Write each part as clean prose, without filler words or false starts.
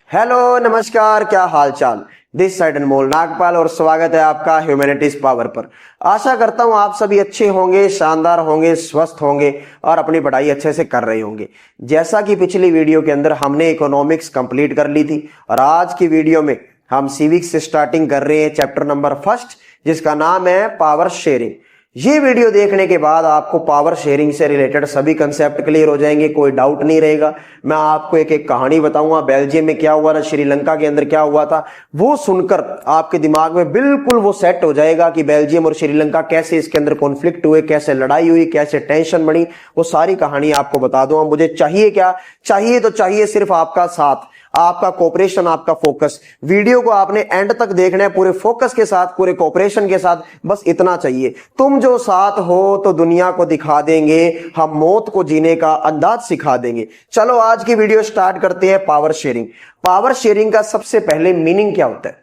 Hello नमस्कार, क्या हाल चाल। दिस साइड अनमोल नागपाल और स्वागत है आपका ह्यूमैनिटीज पावर पर। आशा करता हूं आप सभी अच्छे होंगे, शानदार होंगे, स्वस्थ होंगे और अपनी पढ़ाई अच्छे से कर रहे होंगे। जैसा कि पिछली वीडियो के अंदर हमने इकोनॉमिक्स कंप्लीट कर ली थी और आज की वीडियो में हम सिविक्स से स्टार्टिंग कर रहे हैं चैप्टर नंबर फर्स्ट, जिसका नाम है पावर शेयरिंग। ये वीडियो देखने के बाद आपको पावर शेयरिंग से रिलेटेड सभी कंसेप्ट क्लियर हो जाएंगे, कोई डाउट नहीं रहेगा। मैं आपको एक एक कहानी बताऊंगा, बेल्जियम में क्या हुआ था, श्रीलंका के अंदर क्या हुआ था, वो सुनकर आपके दिमाग में बिल्कुल वो सेट हो जाएगा कि बेल्जियम और श्रीलंका कैसे इसके अंदर कॉन्फ्लिक्ट हुए, कैसे लड़ाई हुई, कैसे टेंशन बनी। वो सारी कहानी आपको बता दूंगा। मुझे चाहिए क्या, चाहिए तो चाहिए सिर्फ आपका साथ, आपका कोऑपरेशन, आपका फोकस। वीडियो को आपने एंड तक देखना है पूरे फोकस के साथ, पूरे कोऑपरेशन के साथ। बस इतना चाहिए। तुम जो साथ हो तो दुनिया को दिखा देंगे, हम मौत को जीने का अंदाज सिखा देंगे। चलो आज की वीडियो स्टार्ट करते हैं। Power sharing. पावर शेयरिंग का सबसे पहले मीनिंग क्या होता है?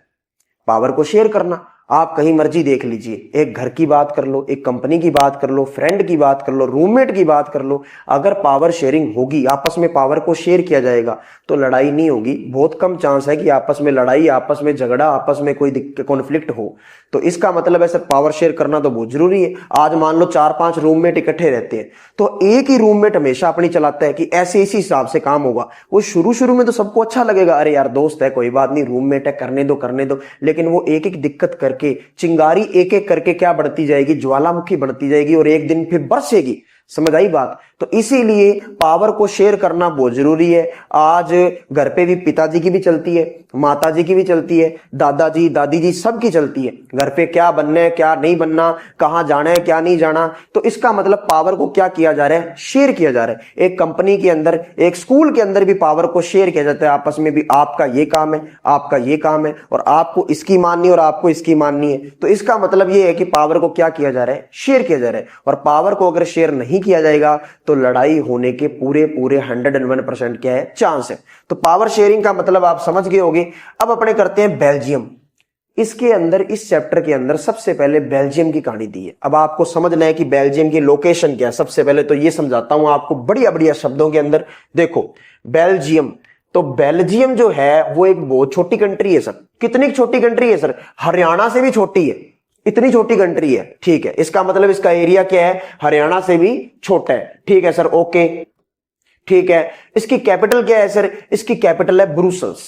पावर को शेयर करना। आप कहीं मर्जी देख लीजिए, एक घर की बात कर लो, एक कंपनी की बात कर लो, फ्रेंड की बात कर लो, रूममेट की बात कर लो। अगर पावर शेयरिंग होगी, आपस में पावर को शेयर किया जाएगा तो लड़ाई नहीं होगी। बहुत कम चांस है कि आपस में लड़ाई, आपस में झगड़ा, आपस में कोई कॉन्फ्लिक्ट हो। तो इसका मतलब है सर पावर शेयर करना तो बहुत जरूरी है। आज मान लो 4-5 रूममेट इकट्ठे रहते हैं तो एक ही रूममेट हमेशा अपनी चलाता है कि ऐसे इसी हिसाब से काम होगा। वो शुरू शुरू में तो सबको अच्छा लगेगा, अरे यार दोस्त है, कोई बात नहीं, रूममेट है, करने दो। लेकिन वो एक एक दिक्कत करके, चिंगारी एक एक करके क्या बढ़ती जाएगी, ज्वालामुखी बढ़ती जाएगी और एक दिन फिर बरसेगी। समझ आई बात? तो इसीलिए पावर को शेयर करना बहुत जरूरी है। आज घर पे भी पिताजी की भी चलती है, माताजी की भी चलती है, दादाजी दादी जी सबकी चलती है। घर पे क्या बनना है, क्या नहीं बनना, कहां जाना है, क्या नहीं जाना। तो इसका मतलब पावर को क्या किया जा रहा है? शेयर किया जा रहा है। एक कंपनी के अंदर, एक स्कूल के अंदर भी पावर को शेयर किया जाता है। आपस में भी आपका ये काम है, आपका ये काम है और आपको इसकी माननी और आपको इसकी माननी है। तो इसका मतलब ये है कि पावर को क्या किया जा रहा है? शेयर किया जा रहा है। और पावर को अगर शेयर नहीं किया जाएगा तो लड़ाई होने के पूरे 101% क्या है? चांस है। तो पावर शेयरिंग का मतलब आप समझ गए होंगे। अब अपने करते हैं बेल्जियम। इसके अंदर, इस चैप्टर के अंदर सबसे पहले बेल्जियम की कहानी दी है। अब आपको समझना है कि बेल्जियम की लोकेशन क्या है। सबसे पहले तो ये समझाता हूं आपको बढ़िया बढ़िया शब्दों के अंदर। देखो बेल्जियम, तो बेल्जियम जो है वो एक बहुत छोटी कंट्री है सर। कितनी छोटी कंट्री है सर? हरियाणा से भी छोटी है। इतनी छोटी कंट्री है, ठीक है। इसका मतलब इसका एरिया क्या है? हरियाणा से भी छोटा है, ठीक है सर, ओके, ठीक है। इसकी कैपिटल क्या है सर? इसकी कैपिटल है ब्रुसेल्स।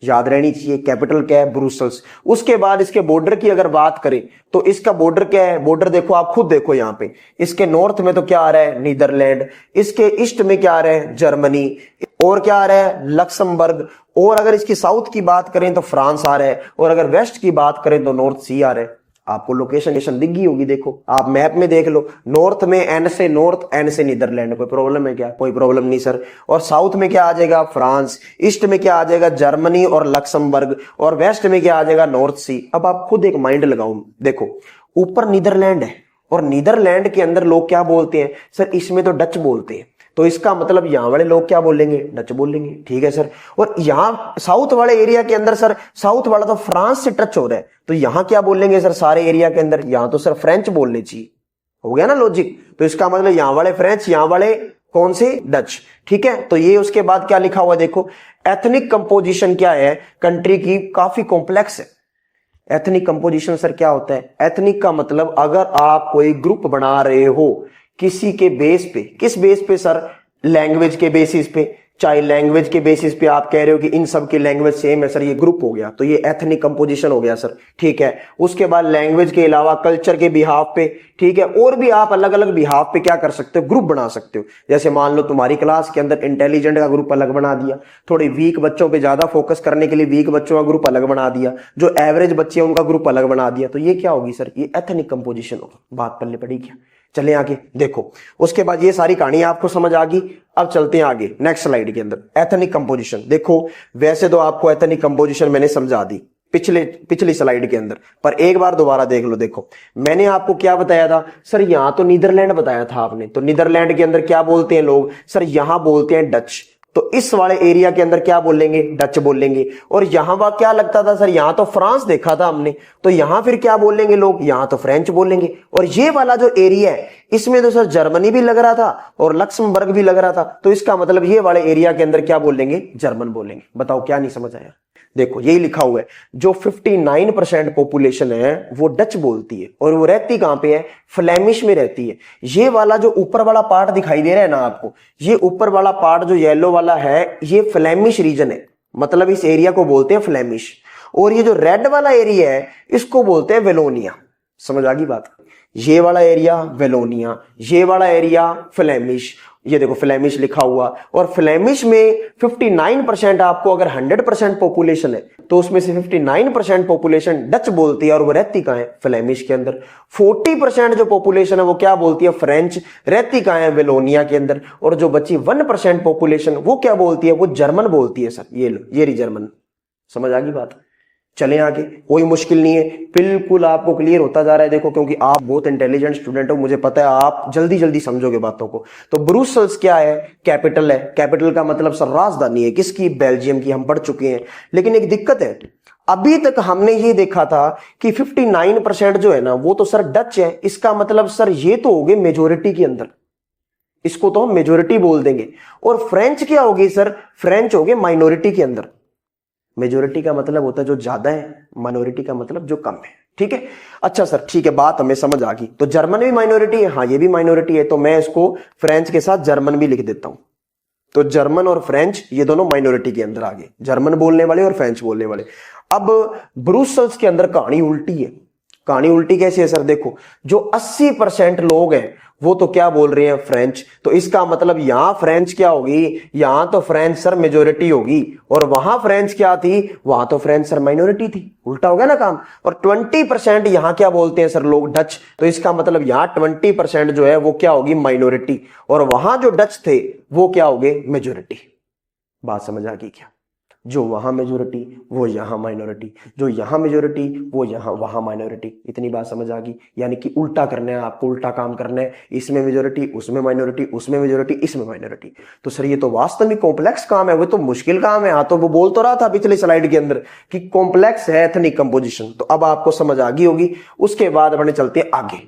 याद रहनी चाहिए, कैपिटल क्या है? ब्रुसेल्स। उसके बाद इसके बॉर्डर की अगर बात करें तो इसका बॉर्डर क्या है? बॉर्डर देखो, आप खुद देखो यहां पे। इसके नॉर्थ में तो क्या आ रहा है? नीदरलैंड। इसके ईस्ट में क्या आ रहा है? जर्मनी। और क्या आ रहा है? लक्समबर्ग। और अगर इसकी साउथ की बात करें तो फ्रांस आ रहा है। और अगर वेस्ट की बात करें तो नॉर्थ सी आ रहा है। आपको लोकेशन दिख गई होगी, देखो आप मैप में देख लो। नॉर्थ में एन से नॉर्थ, एन से नीदरलैंड। कोई प्रॉब्लम है क्या? कोई प्रॉब्लम नहीं सर। और साउथ में क्या आ जाएगा? फ्रांस। ईस्ट में क्या आ जाएगा? जर्मनी और लक्समबर्ग। और वेस्ट में क्या आ जाएगा? नॉर्थ सी। अब आप खुद एक माइंड लगाओ, देखो ऊपर नीदरलैंड है और नीदरलैंड के अंदर लोग क्या बोलते हैं सर? इसमें तो डच बोलते हैं। तो इसका मतलब यहां वाले लोग क्या बोलेंगे? डच बोलेंगे, ठीक है सर। और यहां साउथ वाले एरिया के अंदर सर, साउथ वाला तो फ्रांस से टच हो रहा है, तो यहां क्या बोलेंगे सर? सारे एरिया के अंदर यहां तो सर फ्रेंच बोलने चाहिए। हो गया ना लॉजिक? तो इसका मतलब यहां वाले फ्रेंच, यहां वाले कौन से? डच, ठीक है। तो ये उसके बाद क्या लिखा हुआ देखो, एथनिक कंपोजिशन क्या है कंट्री की? काफी कॉम्प्लेक्स है। एथनिक कंपोजिशन सर क्या होता है? एथनिक का मतलब अगर आप कोई ग्रुप बना रहे हो किसी के बेस पे, किस बेस पे सर? लैंग्वेज के बेसिस पे। चाहे लैंग्वेज के बेसिस पे आप कह रहे हो कि इन सब की लैंग्वेज सेम है सर, ये ग्रुप हो गया, तो ये एथनिक कंपोजिशन हो गया सर, ठीक है। उसके बाद लैंग्वेज के अलावा कल्चर के बिहाफ पे, ठीक है, और भी आप अलग अलग बिहाफ पे क्या कर सकते हो? ग्रुप बना सकते हो। जैसे मान लो तुम्हारी क्लास के अंदर इंटेलिजेंट का ग्रुप अलग बना दिया, थोड़ी वीक बच्चों पे ज्यादा फोकस करने के लिए वीक बच्चों का ग्रुप अलग बना दिया, जो एवरेज बच्चे हैं उनका ग्रुप अलग बना दिया। तो ये क्या होगी सर? ये एथनिक कंपोजिशन होगा। बात पल्ले पड़ी क्या? चले आगे देखो। उसके बाद ये सारी कहानी आपको समझ आ गई। अब चलते हैं आगे नेक्स्ट स्लाइड के अंदर। एथनिक कंपोजिशन देखो, वैसे तो आपको एथनिक कंपोजिशन मैंने समझा दी पिछली स्लाइड के अंदर, पर एक बार दोबारा देख लो। देखो मैंने आपको क्या बताया था सर? यहां तो नीदरलैंड बताया था आपने, तो नीदरलैंड के अंदर क्या बोलते हैं लोग सर? यहां बोलते हैं डच, तो इस वाले एरिया के अंदर क्या बोलेंगे, डच बोलेंगे। और यहां वह क्या लगता था सर, यहां तो फ्रांस देखा था हमने, तो यहां फिर क्या बोलेंगे लोग, यहां तो फ्रेंच बोलेंगे। और ये वाला जो एरिया है इसमें तो सर जर्मनी भी लग रहा था और लक्समबर्ग भी लग रहा था, तो इसका मतलब ये वाले एरिया के अंदर क्या बोलेंगे, जर्मन बोलेंगे। बताओ क्या नहीं समझ आया। देखो यही लिखा हुआ है, जो 59% पॉपुलेशन है वो डच बोलती है और वो रहती कहां पे है, फ्लेमिश में रहती है। ये वाला जो ऊपर वाला पार्ट दिखाई दे रहा है ना आपको, ये ऊपर वाला पार्ट जो येलो वाला है ये फ्लेमिश रीजन है, मतलब इस एरिया को बोलते हैं फ्लेमिश। और ये जो रेड वाला एरिया है इसको बोलते हैं वेलोनिया। समझ आ गई बात। ये वाला एरिया वेलोनिया, ये वाला एरिया फ्लेमिश। ये देखो फ्लेमिश लिखा हुआ, और फ्लेमिश में 59% आपको अगर 100% पॉपुलेशन है तो उसमें से 59% पॉपुलेशन डच बोलती है और वो रहती कहां है, फ्लेमिश के अंदर। 40% जो पॉपुलेशन है वो क्या बोलती है, फ्रेंच, रहती कहां है, वेलोनिया के अंदर। और जो बची 1% पॉपुलेशन वो क्या बोलती है, वो जर्मन बोलती है। सर ये लो, ये रही जर्मन। समझ आ गई बात। चलें आगे, कोई मुश्किल नहीं है, बिल्कुल आपको क्लियर होता जा रहा है। देखो क्योंकि आप बहुत इंटेलिजेंट स्टूडेंट हो, मुझे पता है आप जल्दी जल्दी समझोगे बातों को। तो ब्रुसेल्स क्या है, कैपिटल है। कैपिटल का मतलब सर राजधानी है, किसकी, बेल्जियम की, हम पढ़ चुके हैं। लेकिन एक दिक्कत है, अभी तक हमने ये देखा था कि 59% जो है ना वो तो सर डच है। इसका मतलब सर ये तो हो गए मेजोरिटी के अंदर, इसको तो हम मेजोरिटी बोल देंगे। और फ्रेंच क्या होगी सर, फ्रेंच हो गए माइनॉरिटी के अंदर। मेजोरिटी का मतलब होता है जो ज्यादा है, माइनॉरिटी का मतलब जो कम है। ठीक है, अच्छा सर ठीक है, बात हमें समझ आ गई। तो जर्मन भी माइनॉरिटी है, हाँ ये भी माइनॉरिटी है, तो मैं इसको फ्रेंच के साथ जर्मन भी लिख देता हूं। तो जर्मन और फ्रेंच ये दोनों माइनॉरिटी के अंदर आ गए, जर्मन बोलने वाले और फ्रेंच बोलने वाले। अब ब्रुसेल्स के अंदर कहानी उल्टी है। कहानी उल्टी कैसे है सर, देखो जो 80% लोग हैं वो तो क्या बोल रहे हैं, फ्रेंच। तो इसका मतलब यहां फ्रेंच क्या होगी, यहां तो फ्रेंच सर मेजोरिटी होगी, और वहां फ्रेंच क्या थी, वहां तो फ्रेंच सर माइनॉरिटी थी। उल्टा हो गया ना काम। और 20% यहां क्या बोलते हैं सर लोग, डच। तो इसका मतलब यहां 20% जो है वो क्या होगी, माइनॉरिटी, और वहां जो डच थे वो क्या हो गए, मेजोरिटी। बात समझ आ गई क्या। जो वहां मेजोरिटी वो यहां माइनॉरिटी, जो यहां मेजोरिटी वो यहां वहां माइनॉरिटी। इतनी बात समझ आ गई। यानी कि उल्टा करना है आपको, उल्टा काम करना है, इसमें मेजोरिटी उसमें माइनॉरिटी, उसमें मेजोरिटी इसमें माइनॉरिटी। तो सर ये तो वास्तव में कॉम्प्लेक्स काम है, वो तो मुश्किल काम है। हाँ तो वो बोल तो रहा था पिछली स्लाइड के अंदर कि कॉम्प्लेक्स है एथनिक कंपोजिशन। तो अब आपको समझ आ गई होगी। उसके बाद अपने चलते हैं आगे।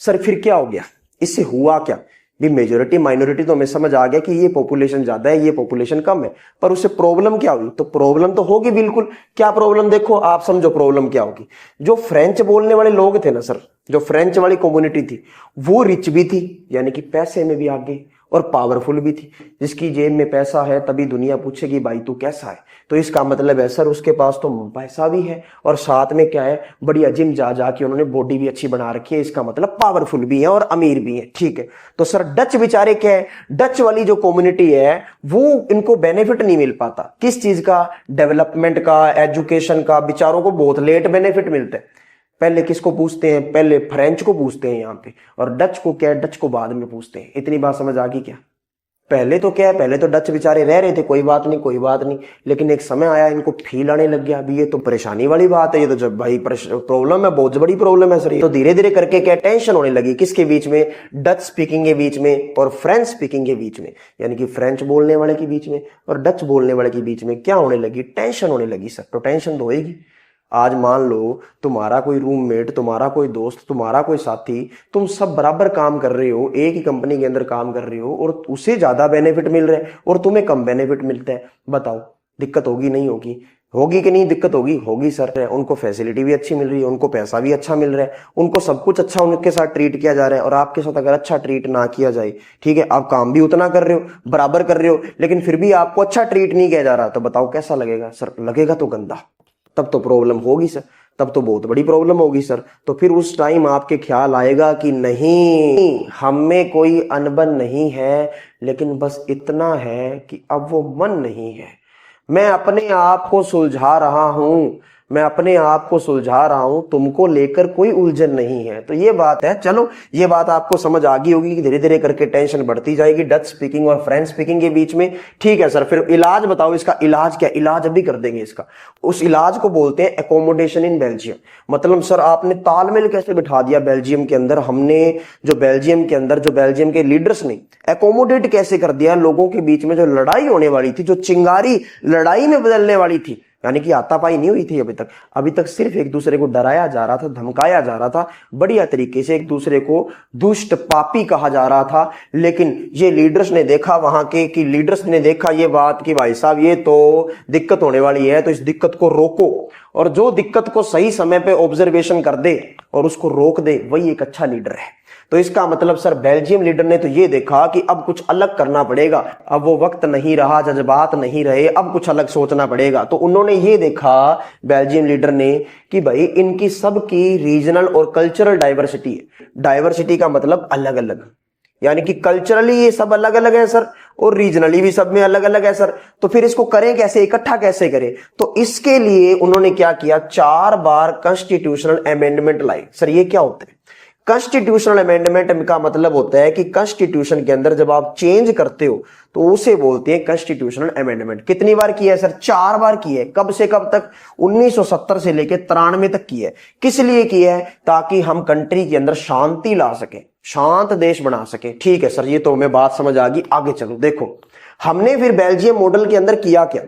सर फिर क्या हो गया, इससे हुआ क्या भी, मेजोरिटी माइनॉरिटी तो हमें समझ आ गया कि ये पॉपुलेशन ज्यादा है ये पॉपुलेशन कम है, पर उससे प्रॉब्लम क्या हुई, तो प्रॉब्लम तो होगी बिल्कुल। क्या प्रॉब्लम, देखो आप समझो प्रॉब्लम क्या होगी। जो फ्रेंच बोलने वाले लोग थे ना सर, जो फ्रेंच वाली कम्युनिटी थी वो रिच भी थी, यानी कि पैसे में भी आगे, और पावरफुल भी थी। जिसकी जेब में पैसा है तभी दुनिया पूछेगी भाई तू कैसा है। तो इसका मतलब है सर उसके पास तो पैसा भी है, और साथ में क्या है, बढ़िया जिम जा जाके उन्होंने बॉडी भी अच्छी बना रखी है। इसका मतलब पावरफुल भी है और अमीर भी है। ठीक है, तो सर डच बेचारे क्या है, डच वाली जो कम्युनिटी है वो इनको बेनिफिट नहीं मिल पाता। किस चीज का, डेवलपमेंट का, एजुकेशन का। बेचारों को बहुत लेट बेनिफिट मिलता है। पहले किसको पूछते हैं, पहले फ्रेंच को पूछते हैं यहाँ पे, और डच को क्या है, डच को बाद में पूछते हैं। इतनी बात समझ आ गई क्या। पहले तो क्या है, पहले तो डच बेचारे रह रहे थे, कोई बात नहीं कोई बात नहीं, लेकिन एक समय आया इनको फील आने लग गया अभी ये तो परेशानी वाली बात है, ये तो जब भाई प्रॉब्लम है, बहुत बड़ी प्रॉब्लम है सर। तो धीरे धीरे करके क्या टेंशन होने लगी, किसके बीच में, डच स्पीकिंग के बीच में और फ्रेंच स्पीकिंग के बीच में, यानी कि फ्रेंच बोलने वाले के बीच में और डच बोलने वाले के बीच में क्या होने लगी, टेंशन होने लगी सर। तो टेंशन तो होएगी। आज मान लो तुम्हारा कोई रूममेट, तुम्हारा कोई दोस्त, तुम्हारा कोई साथी, तुम सब बराबर काम कर रहे हो, एक ही कंपनी के अंदर काम कर रहे हो, और उसे ज्यादा बेनिफिट मिल रहा है और तुम्हें कम बेनिफिट मिलता है। बताओ दिक्कत होगी नहीं होगी, होगी कि नहीं, दिक्कत होगी, होगी सर। उनको फैसिलिटी भी अच्छी मिल रही है, उनको पैसा भी अच्छा मिल रहा है, उनको सब कुछ अच्छा उनके साथ ट्रीट किया जा रहा है, और आपके साथ अगर अच्छा ट्रीट ना किया जाए, ठीक है, आप काम भी उतना कर रहे हो, बराबर कर रहे हो, लेकिन फिर भी आपको अच्छा ट्रीट नहीं किया जा रहा, तो बताओ कैसा लगेगा सर। लगेगा तो गंदा, तब तो प्रॉब्लम होगी सर, तब तो बहुत बड़ी प्रॉब्लम होगी सर। तो फिर उस टाइम आपके ख्याल आएगा कि नहीं, हम में कोई अनबन नहीं है, लेकिन बस इतना है कि अब वो मन नहीं है। मैं अपने आप को सुलझा रहा हूं, मैं अपने आप को सुलझा रहा हूं, तुमको लेकर कोई उलझन नहीं है। तो ये बात है। चलो ये बात आपको समझ आ गई होगी कि धीरे धीरे करके टेंशन बढ़ती जाएगी डच स्पीकिंग और फ्रेंच स्पीकिंग के बीच में। ठीक है सर, फिर इलाज बताओ, इसका इलाज क्या? इलाज अभी कर देंगे इसका। उस इलाज को बोलते हैं एकोमोडेशन इन बेल्जियम। मतलब सर आपने तालमेल कैसे बिठा दिया बेल्जियम के अंदर, हमने जो बेल्जियम के अंदर जो बेल्जियम के लीडर्स ने एकोमोडेट कैसे कर दिया लोगों के बीच में, जो लड़ाई होने वाली थी, जो चिंगारी लड़ाई में बदलने वाली थी, यानी कि हाथापाई नहीं हुई थी अभी तक सिर्फ एक दूसरे को डराया जा रहा था, धमकाया जा रहा था, बढ़िया तरीके से एक दूसरे को दुष्ट पापी कहा जा रहा था। लेकिन ये लीडर्स ने देखा, वहां के कि लीडर्स ने देखा ये बात कि भाई साहब ये तो दिक्कत होने वाली है, तो इस दिक्कत को रोको, और जो दिक्कत को सही समय पे ऑब्जर्वेशन कर दे और उसको रोक दे वही एक अच्छा लीडर है। तो इसका मतलब सर बेल्जियम लीडर ने तो ये देखा कि अब कुछ अलग करना पड़ेगा, अब वो वक्त नहीं रहा, जज्बात नहीं रहे, अब कुछ अलग सोचना पड़ेगा। तो उन्होंने ये देखा बेल्जियम लीडर ने कि भाई इनकी सबकी रीजनल और कल्चरल डाइवर्सिटी है। डाइवर्सिटी का मतलब अलग अलग, यानी कि कल्चरली ये सब अलग अलग है सर, और रीजनली भी सब में अलग अलग है सर। तो फिर इसको करें कैसे, इकट्ठा कैसे करें? तो इसके लिए उन्होंने क्या किया, 4 बार कॉन्स्टिट्यूशनल अमेंडमेंट लाई। सर ये क्या होता है? कॉन्स्टिट्यूशनल अमेंडमेंट का मतलब होता है कि कॉन्स्टिट्यूशन के अंदर जब आप चेंज करते हो तो उसे बोलते हैं कॉन्स्टिट्यूशनल अमेंडमेंट। कितनी बार किया है सर? 4 बार किया है। कब से कब तक? 1970 से लेकर 93 तक किया है। किस लिए किया है? ताकि हम कंट्री के अंदर शांति ला सके, शांत देश बना सके। ठीक है सर, ये तो हमें बात समझ आ गई। आगे चलो, देखो हमने फिर बेल्जियम मॉडल के अंदर किया क्या?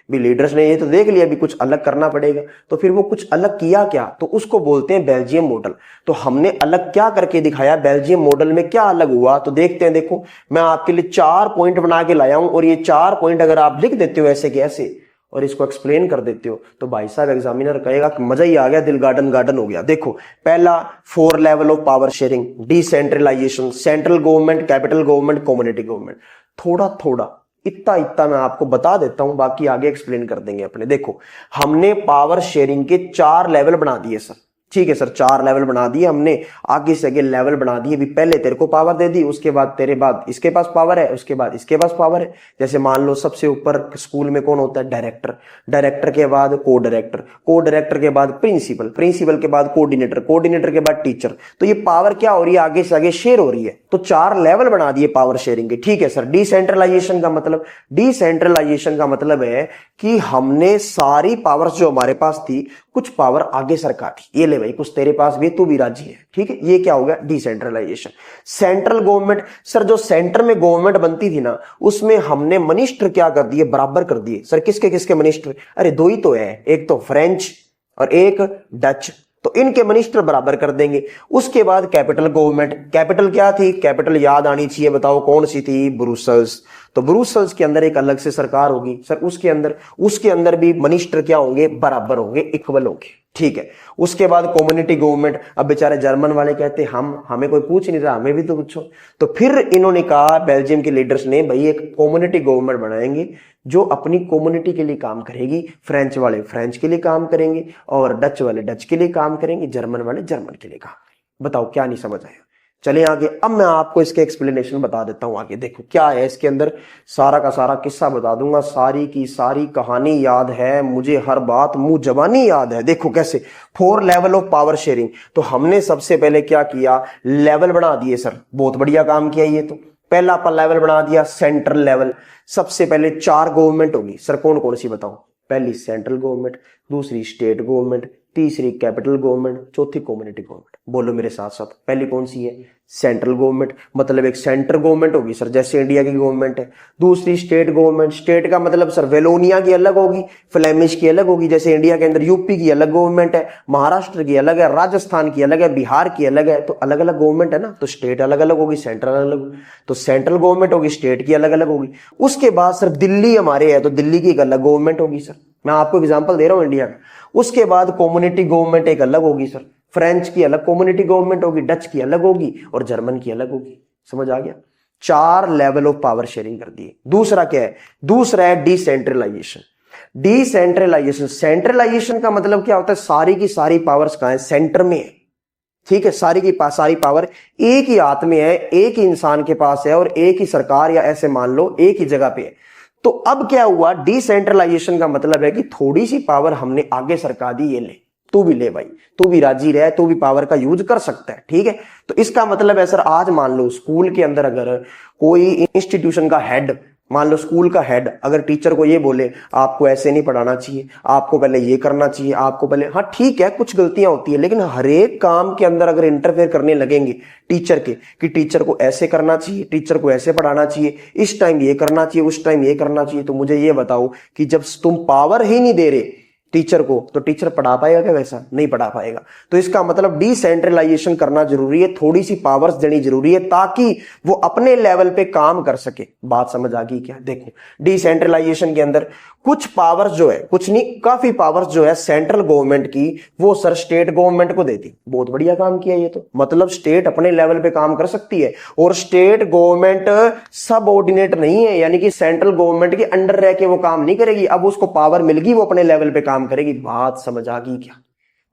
भी लीडर्स ने ये तो देख लिया भी कुछ अलग करना पड़ेगा, तो फिर वो कुछ अलग किया क्या? तो उसको बोलते हैं बेल्जियम मॉडल। तो हमने अलग क्या करके दिखाया, बेल्जियम मॉडल में क्या अलग हुआ, तो देखते हैं। देखो मैं आपके लिए 4 पॉइंट बना के लाया हूं, और ये 4 पॉइंट अगर आप लिख देते हो ऐसे के ऐसे और इसको एक्सप्लेन कर देते हो तो भाई साहब एग्जामिनर कहेगा कि मजा ही आ गया, दिल गार्डन गार्डन हो गया। देखो पहला 4 level of power sharing, decentralisation, central government, capital government, community government. थोड़ा थोड़ा इतना मैं आपको बता देता हूं, बाकी आगे एक्सप्लेन कर देंगे अपने। देखो हमने पावर शेयरिंग के 4 लेवल बना दिए सर। ठीक है सर, 4 लेवल बना दिए हमने, आगे से आगे लेवल बना दिए। भी पहले तेरे को पावर दे दी, उसके बाद तेरे बाद इसके पास पावर है, उसके बाद इसके पास पावर है। जैसे मान लो सबसे ऊपर स्कूल में कौन होता है? डायरेक्टर। डायरेक्टर के बाद को डायरेक्टर, को डायरेक्टर के बाद प्रिंसिपल, प्रिंसिपल के बाद कोऑर्डिनेटर, कोऑर्डिनेटर के बाद टीचर। तो ये पावर क्या हो रही है? आगे से आगे शेयर हो रही है। तो 4 लेवल बना दिए पावर शेयरिंग के। ठीक है सर, डिसेंट्रलाइजेशन का मतलब, डिसेंट्रलाइजेशन का मतलब है कि हमने सारी पावर्स जो हमारे पास थी, कुछ पावर आगे सरकार थी, ये ले भाई कुछ तेरे पास भी, तू भी राजी है। ठीक है, ये क्या हो गया? डिसेंट्रलाइजेशन। सेंट्रल गवर्नमेंट, सर जो सेंटर में गवर्नमेंट बनती थी ना, उसमें हमने मिनिस्टर क्या कर दिए? बराबर कर दिए। सर किसके किसके मिनिस्टर? अरे 2 ही तो है, एक तो फ्रेंच और एक डच, तो इनके मिनिस्टर बराबर कर देंगे। उसके बाद कैपिटल गवर्नमेंट, कैपिटल क्या थी? कैपिटल याद आनी चाहिए, बताओ कौन सी थी? ब्रुसेल्स। तो ब्रुसेल्स के अंदर एक अलग से सरकार होगी सर, उसके अंदर भी मिनिस्टर क्या होंगे? बराबर होंगे, इक्वल होंगे। ठीक है, उसके बाद कम्युनिटी गवर्नमेंट। अब बेचारे जर्मन वाले कहते हमें कोई पूछ नहीं रहा, हमें भी तो पूछो। तो फिर इन्होंने कहा बेल्जियम के लीडर्स ने, भाई एक कम्युनिटी गवर्नमेंट बनाएंगे जो अपनी कम्युनिटी के लिए काम करेगी। फ्रेंच वाले फ्रेंच के लिए काम करेंगे, और डच वाले डच के लिए काम करेंगे, जर्मन वाले जर्मन के लिए काम करेंगे। बताओ क्या नहीं समझ आया? चलिए आगे, अब मैं आपको इसके एक्सप्लेनेशन बता देता हूं। आगे देखो क्या है इसके अंदर, सारा का सारा किस्सा बता दूंगा, सारी की सारी कहानी याद है मुझे, हर बात मुंह जबानी याद है। देखो कैसे 4 लेवल ऑफ पावर शेयरिंग। तो हमने सबसे पहले क्या किया? लेवल बना दिए सर, बहुत बढ़िया काम किया। ये तो पहला अपन लेवल बना दिया, सेंट्रल लेवल। सबसे पहले 4 गवर्नमेंट होगी सर, कौन कौन सी बताओ? पहली सेंट्रल गवर्नमेंट, दूसरी स्टेट गवर्नमेंट, तीसरी कैपिटल गवर्नमेंट, चौथी कम्युनिटी गवर्नमेंट। बोलो मेरे साथ साथ, पहली कौन सी है? सेंट्रल गवर्नमेंट, मतलब एक सेंटर गवर्नमेंट होगी सर, जैसे इंडिया की गवर्नमेंट है। दूसरी स्टेट गवर्नमेंट, स्टेट का मतलब सर वेलोनिया की अलग होगी, फ्लेमिश की अलग होगी, जैसे इंडिया के अंदर यूपी की अलग गवर्नमेंट है, महाराष्ट्र की अलग है, राजस्थान की अलग है, बिहार की अलग है। तो अलग अलग गवर्नमेंट है ना, तो स्टेट अलग अलग होगी, सेंट्रल अलग होगी। तो सेंट्रल गवर्नमेंट होगी, स्टेट की अलग अलग होगी। उसके बाद सर दिल्ली हमारे है, तो दिल्ली की एक अलग गवर्नमेंट होगी सर, मैं आपको एग्जांपल दे रहा हूं इंडिया का। उसके बाद कम्युनिटी गवर्नमेंट एक अलग होगी सर, फ्रेंच की अलग कम्युनिटी गवर्नमेंट होगी, डच की अलग होगी, और जर्मन की अलग होगी। समझ आ गया? 4 लेवल ऑफ पावर शेयरिंग कर दिए। दूसरा क्या है? दूसरा है डिसेंट्रलाइजेशन। डिसेंट्रलाइजेशन, सेंट्रलाइजेशन का मतलब क्या होता है? सारी की सारी पावर्स कहां है? सेंटर में है। ठीक है, सारी की सारी पावर एक ही हाथ में है, एक ही इंसान के पास है, और एक ही सरकार, या ऐसे मान लो एक ही जगह पे है। तो अब क्या हुआ, डिसेंट्रलाइजेशन का मतलब है कि थोड़ी सी पावर हमने आगे सरका दी, ये ले तू भी ले भाई, तू भी राजी रहे, तू भी पावर का यूज कर सकता है, ठीक है। तो इसका मतलब है सर, आज मान लो स्कूल के अंदर अगर कोई इंस्टीट्यूशन का हेड, मान लो स्कूल का हेड अगर टीचर को ये बोले आपको ऐसे नहीं पढ़ाना चाहिए, आपको पहले ये करना चाहिए, आपको पहले, हाँ ठीक है कुछ गलतियां होती है, लेकिन हर एक काम के अंदर अगर इंटरफेयर करने लगेंगे टीचर के, कि टीचर को ऐसे करना चाहिए, टीचर को ऐसे पढ़ाना चाहिए, इस टाइम ये करना चाहिए, उस टाइम ये करना चाहिए, तो मुझे ये बताओ कि जब तुम पावर ही नहीं दे रहे टीचर को, तो टीचर पढ़ा पाएगा क्या? वैसा नहीं पढ़ा पाएगा। तो इसका मतलब डिसेंट्रलाइजेशन करना जरूरी है, थोड़ी सी पावर्स देनी जरूरी है ताकि वो अपने लेवल पे काम कर सके। बात समझ आ गई क्या? देखो डिसेंट्रलाइजेशन के अंदर कुछ पावर्स जो है, कुछ नहीं काफी पावर्स जो है सेंट्रल गवर्नमेंट की, वो सर स्टेट गवर्नमेंट को देती। बहुत बढ़िया काम किया ये तो, मतलब स्टेट अपने लेवल पे काम कर सकती है और स्टेट गवर्नमेंट सबऑर्डिनेट नहीं है, यानी कि सेंट्रल गवर्नमेंट के अंडर रह के वो काम नहीं करेगी। अब उसको पावर मिल गई, वो अपने लेवल पे काम करेगी। बात समझ आ गई क्या?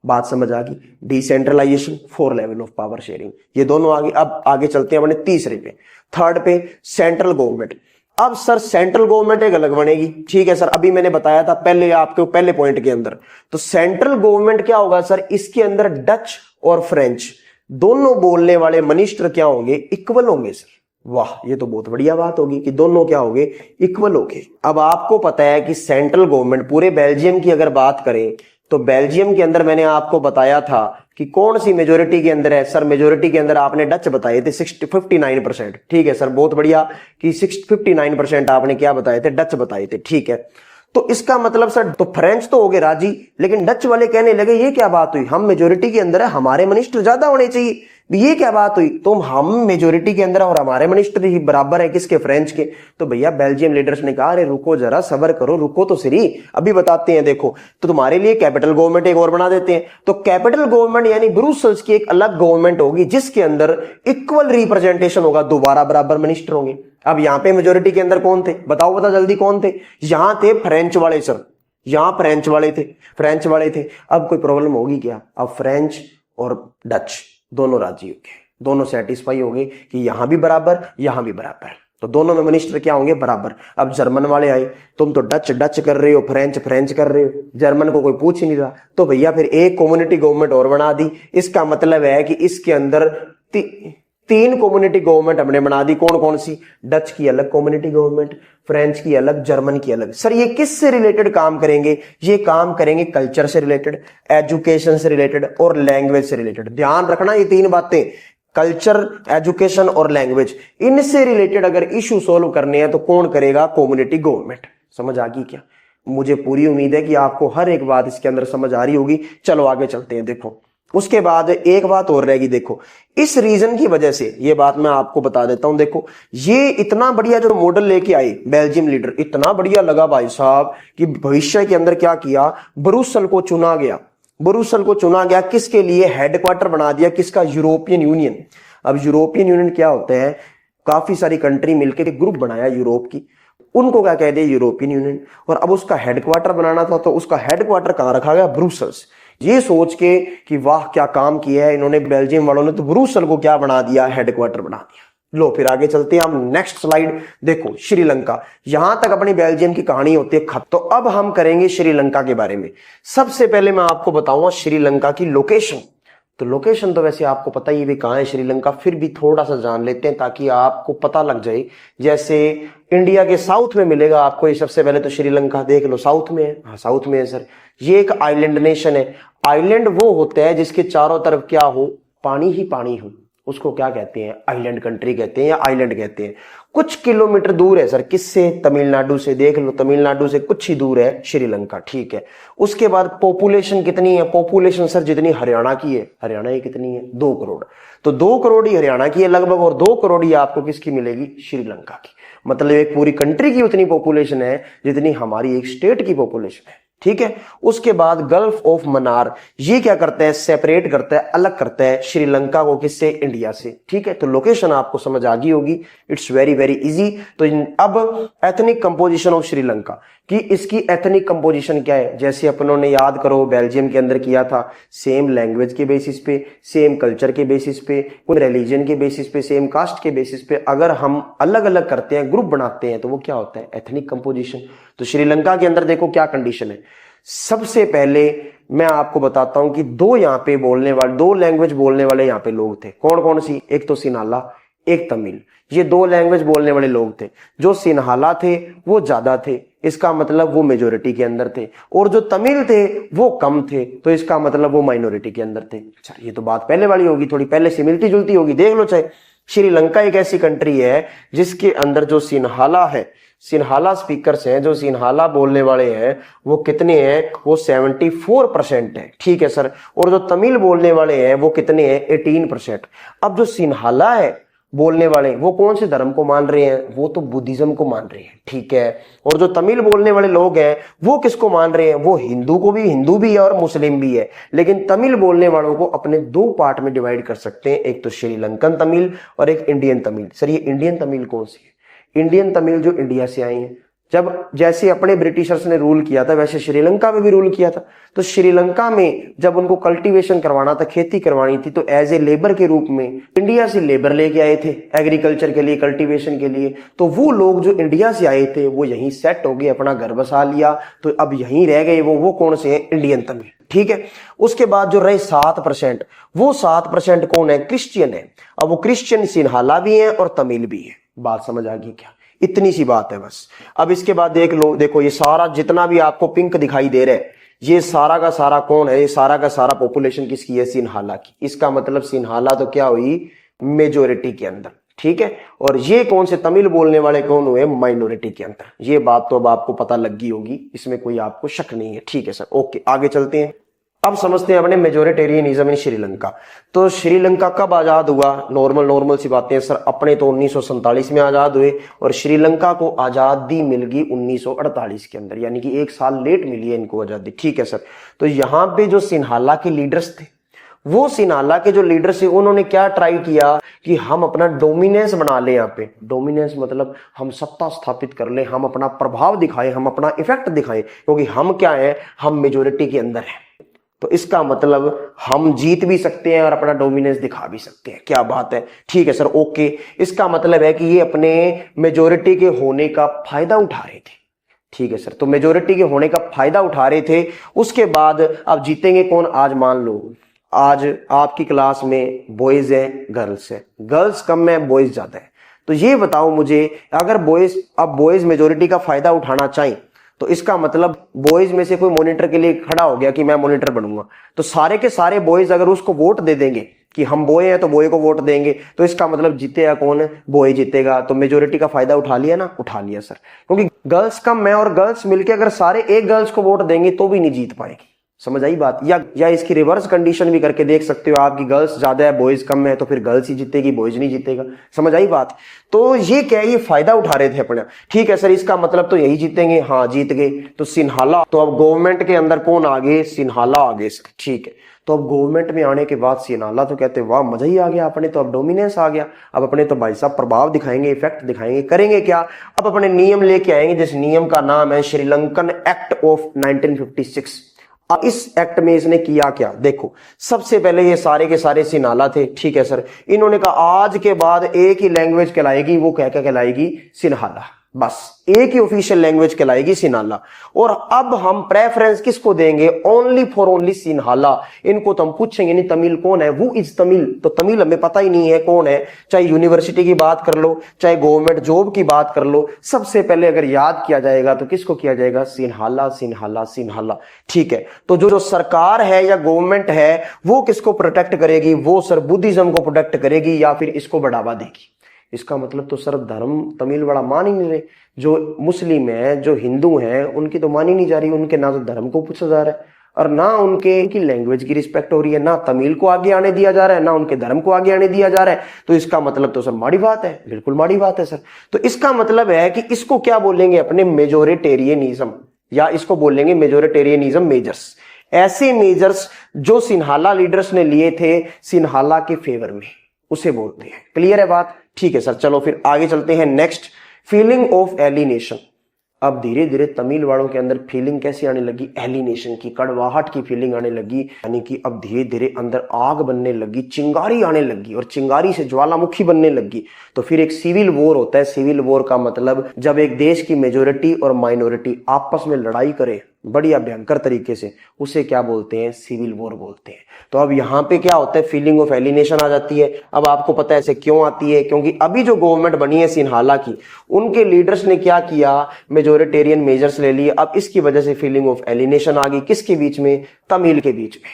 बात समझ आ गई। Decentralisation, 4 level of power sharing, ये दोनों आगे। अब आगे चलते हैं अपने तीसरे पे, थर्ड पे, सेंट्रल गवर्नमेंट। अब सर सेंट्रल गवर्नमेंट एक अलग बनेगी, ठीक है सर, अभी मैंने बताया था पहले आपके पहले पॉइंट के अंदर। तो सेंट्रल गवर्नमेंट क्या होगा सर, इसके अंदर डच और फ्रेंच दोनों बोलने वाले मिनिस्टर क्या होंगे? इक्वल होंगे सर। वाह, ये तो बहुत बढ़िया बात होगी कि दोनों क्या होंगे? इक्वल होंगे। अब आपको पता है कि सेंट्रल गवर्नमेंट, पूरे बेल्जियम की अगर बात करें तो बेल्जियम के अंदर मैंने आपको बताया था कि कौन सी मेजोरिटी के अंदर है सर। मेजोरिटी के अंदर आपने डच बताए थे 59%, ठीक है सर, बहुत बढ़िया कि 59% आपने क्या बताए थे? डच बताए थे, ठीक है। तो इसका मतलब सर, तो फ्रेंच तो हो गए राजी, लेकिन डच वाले कहने लगे ये क्या बात हुई, हम मेजोरिटी के अंदर है, हमारे मिनिस्टर ज्यादा होने चाहिए, ये क्या बात हुई? तो हम मेजोरिटी के अंदर और हमारे मिनिस्टर ही बराबर है किसके? फ्रेंच के। तो भैया बेल्जियम लीडर्स ने कहा अरे रुको जरा, सब्र करो, रुको तो सही, अभी बताते हैं। देखो, तो तुम्हारे लिए कैपिटल गवर्नमेंट एक और बना देते हैं। तो कैपिटल गवर्नमेंट यानी ब्रुसेल्स की एक अलग गवर्नमेंट होगी जिसके अंदर इक्वल रिप्रेजेंटेशन होगा, दोबारा बराबर मिनिस्टर होंगे। अब यहां पे मेजोरिटी के अंदर कौन थे? बताओ बता जल्दी, कौन थे? यहां थे फ्रेंच वाले सर, यहां फ्रेंच वाले थे, फ्रेंच वाले थे। अब कोई प्रॉब्लम होगी क्या? अब फ्रेंच और डच दोनों राजी हो गए, दोनों सेटिस्फाई हो गए कि यहां भी बराबर, यहां भी बराबर, तो दोनों में मिनिस्टर क्या होंगे? बराबर। अब जर्मन वाले आए, तुम तो डच डच कर रहे हो, फ्रेंच फ्रेंच कर रहे हो, जर्मन को कोई पूछ ही नहीं रहा, तो भैया फिर एक कम्युनिटी गवर्नमेंट और बना दी। इसका मतलब है कि इसके अंदर 3 कम्युनिटी गवर्नमेंट हमने बना दी। कौन कौन सी? डच की अलग कम्युनिटी गवर्नमेंट, फ्रेंच की अलग, जर्मन की अलग। सर ये किससे रिलेटेड काम करेंगे? ये काम करेंगे कल्चर से रिलेटेड, एजुकेशन से रिलेटेड और लैंग्वेज से रिलेटेड। ध्यान रखना ये 3 बातें, कल्चर, एजुकेशन और लैंग्वेज, इनसे रिलेटेड अगर इश्यू सोल्व करने हैं तो कौन करेगा? Community government. समझ आ गई क्या? मुझे पूरी उम्मीद है कि आपको हर एक बात इसके अंदर समझ आ रही होगी। चलो आगे चलते हैं। देखो उसके बाद एक बात और रहेगी। देखो इस रीजन की वजह से, ये बात मैं आपको बता देता हूं। देखो ये इतना बढ़िया जो मॉडल लेके आए बेल्जियम लीडर, इतना बढ़िया लगा भाई साहब कि भविष्य के अंदर क्या किया? ब्रुसेल को चुना गया। ब्रुसेल को चुना गया किसके लिए? हेडक्वार्टर बना दिया किसका? European union. अब यूरोपियन यूनियन क्या होता है? काफी सारी कंट्री मिलकर एक ग्रुप बनाया यूरोप की, उनको क्या कह दिया? European union. और अब उसका हेडक्वार्टर बनाना था, तो उसका हेडक्वार्टर कहां रखा गया? ब्रुसेल्स। ये सोच के कि वाह क्या काम किया है इन्होंने बेल्जियम वालों ने, तो ब्रुसेल को क्या बना दिया? हेडक्वार्टर बना दिया। लो फिर आगे चलते हैं हम, नेक्स्ट स्लाइड देखो, श्रीलंका। यहां तक अपनी बेल्जियम की कहानी होती है खत्म। तो अब हम करेंगे श्रीलंका के बारे में। सबसे पहले मैं आपको बताऊंगा श्रीलंका की लोकेशन। तो लोकेशन तो वैसे आपको पता ही है कहां है श्रीलंका, फिर भी थोड़ा सा जान लेते हैं ताकि आपको पता लग जाए। जैसे इंडिया के साउथ में मिलेगा आपको ये, सबसे पहले तो श्रीलंका देख लो, साउथ में है। हाँ साउथ में है सर। ये एक आइलैंड नेशन है। आइलैंड वो होता है जिसके चारों तरफ क्या हो? पानी ही पानी हो, उसको क्या कहते हैं? आइलैंड कंट्री कहते हैं या आइलैंड कहते हैं। कुछ किलोमीटर दूर है सर, किससे? तमिलनाडु से। देख लो तमिलनाडु से कुछ ही दूर है श्रीलंका, ठीक है। उसके बाद पॉपुलेशन कितनी है? पॉपुलेशन सर जितनी हरियाणा की है। हरियाणा की कितनी है? 2 करोड़। तो 2 करोड़ ही हरियाणा की है लगभग, और 2 करोड़ ही आपको किसकी मिलेगी? श्रीलंका की। मतलब एक पूरी कंट्री की उतनी पॉपुलेशन है जितनी हमारी एक स्टेट की पॉपुलेशन है, ठीक है। उसके बाद गल्फ ऑफ मन्नार, ये क्या करता है? सेपरेट करता है, अलग करता है श्रीलंका को किससे? इंडिया से, ठीक है। तो लोकेशन आपको समझ आ गई होगी। It's very very easy. तो अब एथनिक कंपोजिशन ऑफ श्रीलंका कि इसकी एथनिक कंपोजिशन क्या है, जैसे अपनों ने याद करो बेल्जियम के अंदर किया था, सेम लैंग्वेज के बेसिस पे, सेम कल्चर के बेसिस पे, कोई रिलीजन के बेसिस पे, सेम कास्ट के बेसिस पे अगर हम अलग अलग करते हैं, ग्रुप बनाते हैं, तो वो क्या होता है, एथनिक कंपोजिशन। तो श्रीलंका के अंदर देखो क्या कंडीशन है। सबसे पहले मैं आपको बताता हूं कि दो यहाँ पे बोलने वाले, दो लैंग्वेज बोलने वाले यहाँ पे लोग थे। कौन कौन सी, एक तो सिन्हाला, एक तमिल। ये दो लैंग्वेज बोलने वाले लोग थे। जो सिन्हाला थे वो ज्यादा थे, इसका मतलब वो मेजोरिटी के अंदर थे, और जो तमिल थे वो कम थे, तो इसका मतलब वो माइनॉरिटी के अंदर थे। अच्छा, ये तो बात पहले वाली होगी, थोड़ी पहले से मिलती जुलती होगी। देख लो, चाहे श्रीलंका एक ऐसी कंट्री है जिसके अंदर जो सिन्हाला है, सिन्हाला स्पीकर्स हैं, जो सिन्हाला बोलने वाले हैं, वो कितने हैं, वो 74% है। ठीक है सर। और जो तमिल बोलने वाले हैं वो कितने हैं, 18%। अब जो सिन्हाला है बोलने वाले, वो कौन से धर्म को मान रहे हैं, वो तो बुद्धिज्म को मान रहे हैं। ठीक है। और जो तमिल बोलने वाले लोग हैं वो किसको मान रहे हैं, वो हिंदू को भी, हिंदू भी है और मुस्लिम भी है। लेकिन तमिल बोलने वालों को अपने दो पार्ट में डिवाइड कर सकते हैं, एक तो श्रीलंकन तमिल और एक इंडियन तमिल। सर ये इंडियन तमिल कौन सी है, इंडियन तमिल जो इंडिया से आई है। जब जैसे अपने ब्रिटिशर्स ने रूल किया था वैसे श्रीलंका में भी रूल किया था। तो श्रीलंका में जब उनको कल्टीवेशन करवाना था, खेती करवानी थी, तो एज ए लेबर के रूप में इंडिया से लेबर लेके आए थे एग्रीकल्चर के लिए, कल्टीवेशन के लिए। तो वो लोग जो इंडिया से आए थे वो यहीं सेट हो गए, अपना घर बसा लिया, तो अब यहीं रह गए। वो कौन से हैं, इंडियन तमिल। ठीक है। उसके बाद जो रहे 7%, वो 7% कौन है, क्रिश्चियन है। अब वो क्रिश्चियन सिन्हाला भी है और तमिल भी है। बात समझ आ गई क्या, इतनी सी बात है बस। अब इसके बाद देख लो, देखो ये सारा जितना भी आपको पिंक दिखाई दे रहा है, ये सारा का सारा कौन है, ये सारा का सारा पॉपुलेशन किसकी है, सिन्हाला की। इसका मतलब सिन्हाला तो क्या हुई, मेजोरिटी के अंदर। ठीक है। और ये कौन से तमिल बोलने वाले कौन हुए, माइनॉरिटी के अंदर। ये बात तो अब आपको पता लग गई होगी, इसमें कोई आपको शक नहीं है। ठीक है सर, ओके आगे चलते हैं। अब समझते हैं अपने मेजोरिटेरियनिज्म इन श्रीलंका। तो श्रीलंका कब आजाद हुआ, नॉर्मल सी बातें सर। अपने तो 1947 में आजाद हुए और श्रीलंका को आजादी मिल गई 1948 के अंदर, यानी कि 1 साल लेट मिली है इनको आजादी। ठीक है सर। तो यहाँ पे जो सिन्हाला के लीडर्स थे, वो सिन्हाला के जो लीडर्स थे, उन्होंने क्या ट्राई किया कि हम अपना डोमिनेंस बना ले। यहाँ पे डोमिनेंस मतलब हम सत्ता स्थापित कर ले, हम अपना प्रभाव दिखाएं, हम अपना इफेक्ट दिखाएं, क्योंकि हम क्या है, हम मेजोरिटी के अंदर हैं। तो इसका मतलब हम जीत भी सकते हैं और अपना डोमिनेंस दिखा भी सकते हैं। क्या बात है। ठीक है सर, ओके। इसका मतलब है कि ये अपने मेजोरिटी के होने का फायदा उठा रहे थे। ठीक है सर। तो मेजोरिटी के होने का फायदा उठा रहे थे। उसके बाद अब जीतेंगे कौन, आज मान लो आज आपकी क्लास में बॉयज है, गर्ल्स है, गर्ल्स कम है, बॉयज ज्यादा है। तो ये बताओ मुझे, अगर बॉयज मेजोरिटी का फायदा उठाना चाहें, तो इसका मतलब बॉयज में से कोई मॉनिटर के लिए खड़ा हो गया कि मैं मॉनिटर बनूंगा, तो सारे के सारे बॉयज अगर उसको वोट दे देंगे कि हम बॉय हैं तो बॉय को वोट देंगे, तो इसका मतलब जीतेगा कौन है, बॉय जीतेगा। तो मेजोरिटी का फायदा उठा लिया ना, उठा लिया सर। क्योंकि गर्ल्स कम है और गर्ल्स मिलके अगर सारे एक गर्ल्स को वोट देंगे तो भी नहीं जीत पाएगी। समझ आई बात। या इसकी रिवर्स कंडीशन भी करके देख सकते हो, आपकी गर्ल्स ज्यादा है, बॉयज कम है, तो फिर गर्ल्स ही जीतेगी, बॉयज नहीं जीतेगा। समझ आई बात। तो ये क्या है, ये फायदा उठा रहे थे अपने। ठीक है सर, इसका मतलब तो यही जीतेंगे। हाँ जीत गए। तो सिन्हाला, तो अब गवर्नमेंट के अंदर कौन आ गए, सिन्हाला आ गए सर। ठीक है। तो अब गवर्नमेंट में आने के बाद सिन्हाला तो कहते वाह मजा ही आ गया, अपने तो अब डोमिनेंस आ गया। अब अपने तो भाई साहब प्रभाव दिखाएंगे, इफेक्ट दिखाएंगे। करेंगे क्या, अब अपने नियम लेके आएंगे, जिस नियम का नाम है श्रीलंकन एक्ट ऑफ 1956। अब इस एक्ट में इसने किया क्या, देखो सबसे पहले ये सारे के सारे सिन्हाला थे। ठीक है सर। इन्होंने कहा आज के बाद एक ही लैंग्वेज कहलाएगी, वो क्या क्या कहलाएगी, सिन्हाला। बस एक ही ऑफिशियल लैंग्वेज कहलाएगी, सिन्हाला। और अब हम प्रेफरेंस किसको देंगे, ओनली फॉर ओनली सिन्हाला। इनको तो हम पूछेंगे नहीं तमिल कौन है, वो इज तमिल। तो तमिल हमें पता ही नहीं है कौन है। चाहे यूनिवर्सिटी की बात कर लो, चाहे गवर्नमेंट जॉब की बात कर लो, सबसे पहले अगर याद किया जाएगा तो किसको किया जाएगा, सिन्हाला सिन्हाला सिन्हाला। ठीक है। तो जो सरकार है या गवर्नमेंट है वो किसको प्रोटेक्ट करेगी, वो सर बुद्धिज्म को प्रोटेक्ट करेगी या फिर इसको बढ़ावा देगी। इसका मतलब तो सर धर्म तमिल बड़ा मान ही नहीं रहे। जो मुस्लिम है, जो हिंदू हैं, उनकी तो मानी नहीं जा रही। उनके ना तो धर्म को पूछा जा रहा है और ना उनके लैंग्वेज की रिस्पेक्ट हो रही है, ना तमिल को आगे आने दिया जा रहा है, ना उनके धर्म को आगे आने दिया जा रहा है। तो इसका मतलब तो सर माड़ी बात है, बिल्कुल माड़ी बात है सर। तो इसका मतलब है कि इसको क्या बोलेंगे, अपने मेजोरिटेरियनिज्म, या इसको बोलेंगे मेजोरिटेरियनिज्म मेजर्स। ऐसे मेजर्स जो सिन्हाला लीडर्स ने लिए थे सिन्हाला के फेवर में, उसे बोलते हैं। क्लियर है बात। ठीक है सर, चलो फिर आगे चलते हैं। Next, feeling of alienation. अब धीरे धीरे तमिल वालों के अंदर फीलिंग कैसी आने लगी, एलिनेशन की, कड़वाहट की फीलिंग आने लगी, यानी कि अब धीरे धीरे अंदर आग बनने लगी, चिंगारी आने लगी और चिंगारी से ज्वालामुखी बनने लगी। तो फिर एक सिविल वॉर होता है। सिविल वॉर का मतलब जब एक देश की मेजोरिटी और माइनॉरिटी आपस में लड़ाई करे बढ़िया भयंकर तरीके से, उसे क्या बोलते हैं, सिविल वॉर बोलते हैं। तो अब यहाँ पे क्या होता है, फीलिंग ऑफ एलिनेशन आ जाती है। अब आपको पता है ऐसे क्यों आती है, क्योंकि अभी जो गवर्नमेंट बनी है सिन्हाला की, उनके लीडर्स ने क्या किया, मेजोरिटेरियन मेजर्स ले लिए। अब इसकी वजह से फीलिंग ऑफ एलिनेशन आ गई। किसके बीच में, तमिल के बीच में।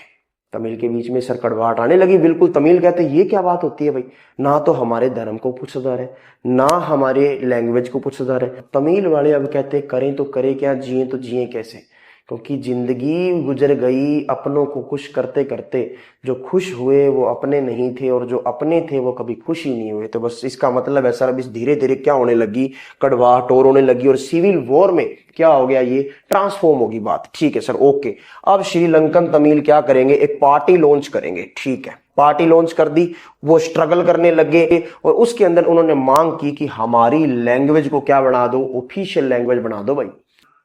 तमिल के बीच में सर कड़वाहट आने लगी बिल्कुल। तमिल कहते हैं ये क्या बात होती है भाई, ना तो हमारे धर्म को कुछ सुधार है, ना हमारे लैंग्वेज को कुछ सुधार है। तमिल वाले अब कहते हैं करें तो करें क्या, जिए तो जिए कैसे, क्योंकि जिंदगी गुजर गई अपनों को खुश करते करते। जो खुश हुए वो अपने नहीं थे और जो अपने थे वो कभी खुश ही नहीं हुए। तो बस इसका मतलब है सर अब इस धीरे धीरे क्या होने लगी, कड़वाहट और होने लगी और सिविल वॉर में क्या हो गया, ये ट्रांसफॉर्म होगी बात। ठीक है सर, ओके। अब श्रीलंकन तमिल क्या करेंगे, एक पार्टी लॉन्च करेंगे। ठीक है, पार्टी लॉन्च कर दी, वो स्ट्रगल करने लगे और उसके अंदर उन्होंने मांग की कि हमारी लैंग्वेज को क्या बना दो, ऑफिशियल लैंग्वेज बना दो भाई।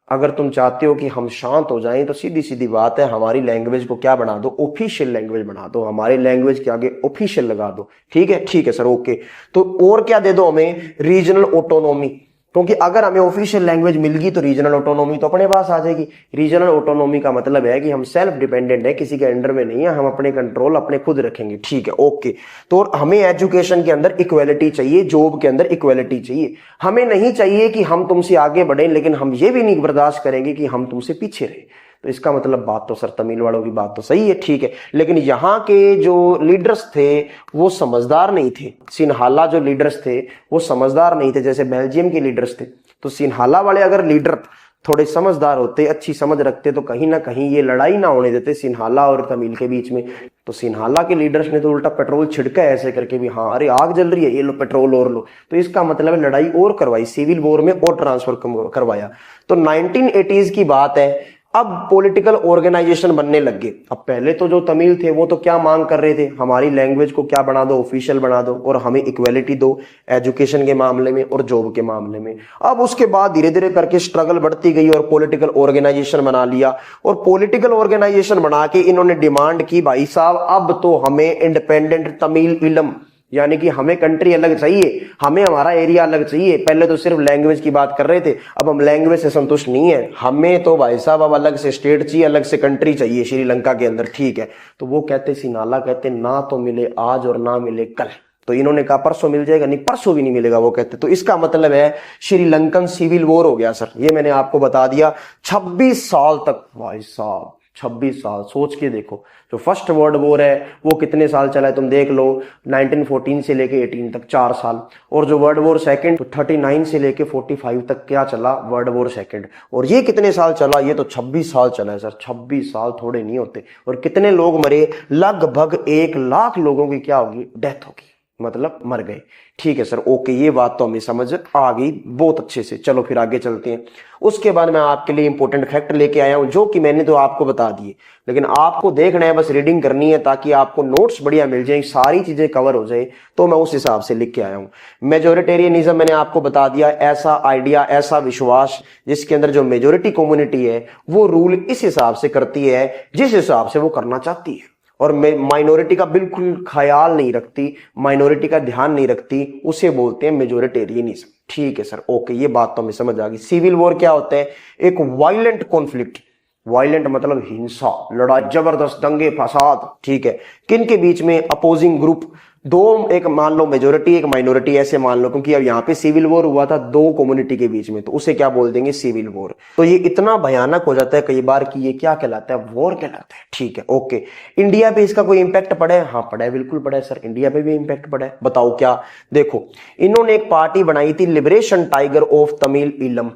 अगर तुम चाहते हो कि हम शांत हो जाएं तो सीधी सीधी बात है, हमारी लैंग्वेज को क्या बना दो, ऑफिशियल लैंग्वेज बना दो, हमारी लैंग्वेज के आगे ऑफिशियल लगा दो। ठीक है सर, ओके। तो और क्या दे दो हमें, रीजनल ऑटोनॉमी, क्योंकि अगर हमें ऑफिशियल लैंग्वेज मिल गई तो रीजनल ऑटोनॉमी तो अपने पास आ जाएगी। रीजनल ऑटोनॉमी का मतलब है कि हम सेल्फ डिपेंडेंट है, किसी के अंडर में नहीं है, हम अपने कंट्रोल अपने खुद रखेंगे। ठीक है, ओके। तो हमें एजुकेशन के अंदर इक्वेलिटी चाहिए, जॉब के अंदर इक्वेलिटी चाहिए। हमें नहीं चाहिए कि हम तुमसे आगे बढ़े, लेकिन हम ये भी नहीं बर्दाश्त करेंगे कि हम तुमसे पीछे रहे। तो इसका मतलब बात तो सर तमिल वालों की बात तो सही है। ठीक है, लेकिन यहाँ के जो लीडर्स थे वो समझदार नहीं थे। सिन्हाला जो लीडर्स थे वो समझदार नहीं थे, जैसे बेल्जियम के लीडर्स थे। तो सिन्हाला वाले अगर लीडर थोड़े समझदार होते, अच्छी समझ रखते, तो कहीं ना कहीं ये लड़ाई ना होने देते सिन्हाला और तमिल के बीच में। तो सिन्हाला के लीडर्स ने तो उल्टा पेट्रोल छिड़का ऐसे करके भी, हाँ अरे आग जल रही है, ये लो पेट्रोल और लो। तो इसका मतलब है लड़ाई और करवाई, सिविल वॉर में और ट्रांसफर करवाया। तो 1980s की बात है। अब पॉलिटिकल ऑर्गेनाइजेशन बनने लग गए। अब पहले तो जो तमिल थे वो तो क्या मांग कर रहे थे, हमारी लैंग्वेज को क्या बना दो, ऑफिशियल बना दो और हमें इक्वेलिटी दो एजुकेशन के मामले में और जॉब के मामले में। अब उसके बाद धीरे धीरे करके स्ट्रगल बढ़ती गई और पॉलिटिकल ऑर्गेनाइजेशन बना लिया। और पॉलिटिकल ऑर्गेनाइजेशन बना के इन्होंने डिमांड की, भाई साहब अब तो हमें इंडिपेंडेंट तमिल इलम, यानी कि हमें कंट्री अलग चाहिए, हमें हमारा एरिया अलग चाहिए। पहले तो सिर्फ लैंग्वेज की बात कर रहे थे, अब हम लैंग्वेज से संतुष्ट नहीं है, हमें तो भाई साहब अब अलग से स्टेट चाहिए, अलग से कंट्री चाहिए श्रीलंका के अंदर। ठीक है, तो वो कहते, सिन्हाला कहते ना तो मिले आज और ना मिले कल। तो इन्होंने कहा परसों मिल जाएगा, नहीं परसों भी नहीं मिलेगा वो कहते। तो इसका मतलब है श्रीलंकन सिविल वॉर हो गया सर। ये मैंने आपको बता दिया। 26 साल तक, भाई साहब 26 साल, सोच के देखो। जो फर्स्ट वर्ल्ड वॉर है वो कितने साल चला है तुम देख लो, 1914 से लेके 18 तक 4 साल। और जो वर्ल्ड वॉर सेकंड, तो 39 से लेके 45 तक क्या चला, वर्ल्ड वॉर सेकंड। और ये कितने साल चला, ये तो 26 साल चला है सर। 26 साल थोड़े नहीं होते। और कितने लोग मरे, लगभग 1 लाख लोगों की क्या होगी, डेथ होगी, मतलब मर गए। ठीक है सर, ओके, ये बात तो हमें समझ आ गई बहुत अच्छे से। चलो फिर आगे चलते हैं। उसके बाद मैं आपके लिए इंपॉर्टेंट फैक्ट लेके आया हूं, जो कि मैंने तो आपको बता दिए, लेकिन आपको देखना है, बस रीडिंग करनी है ताकि आपको नोट्स बढ़िया मिल जाए, सारी चीजें कवर हो जाए। तो मैं उस हिसाब से लिख के आया हूं। मेजोरिटेरियनिज्म मैंने आपको बता दिया, ऐसा आइडिया, ऐसा विश्वास जिसके अंदर जो मेजोरिटी कम्युनिटी है वो रूल इस हिसाब से करती है जिस हिसाब से वो करना चाहती है, और माइनॉरिटी का बिल्कुल ख्याल नहीं रखती, माइनॉरिटी का ध्यान नहीं रखती, उसे बोलते हैं मेजोरिटेरियनिज्म। ठीक है सर, ओके, ये बात तो हमें समझ आ गई। सिविल वॉर क्या होता है, एक वायलेंट कॉन्फ्लिक्ट। वायलेंट मतलब हिंसा, लड़ाई, जबरदस्त दंगे फसाद। ठीक है, किन के बीच में, अपोजिंग ग्रुप, दो, एक मान लो मेजोरिटी एक माइनॉरिटी, ऐसे मान लो, क्योंकि अब यहाँ पे सिविल वॉर हुआ था 2 कम्युनिटी के बीच में, तो उसे क्या बोल देंगे, सिविल वॉर। तो ये इतना भयानक हो जाता है कई बार कि ये क्या कहलाता है, वॉर कहलाता है। ठीक है, ओके। इंडिया पे इसका कोई इंपैक्ट पड़ा है, हाँ पड़ा है, बिल्कुल पड़ा है सर, इंडिया पे भी इंपैक्ट पड़ा है। बताओ क्या, देखो इन्होंने एक पार्टी बनाई थी, लिबरेशन टाइगर ऑफ तमिल इलम।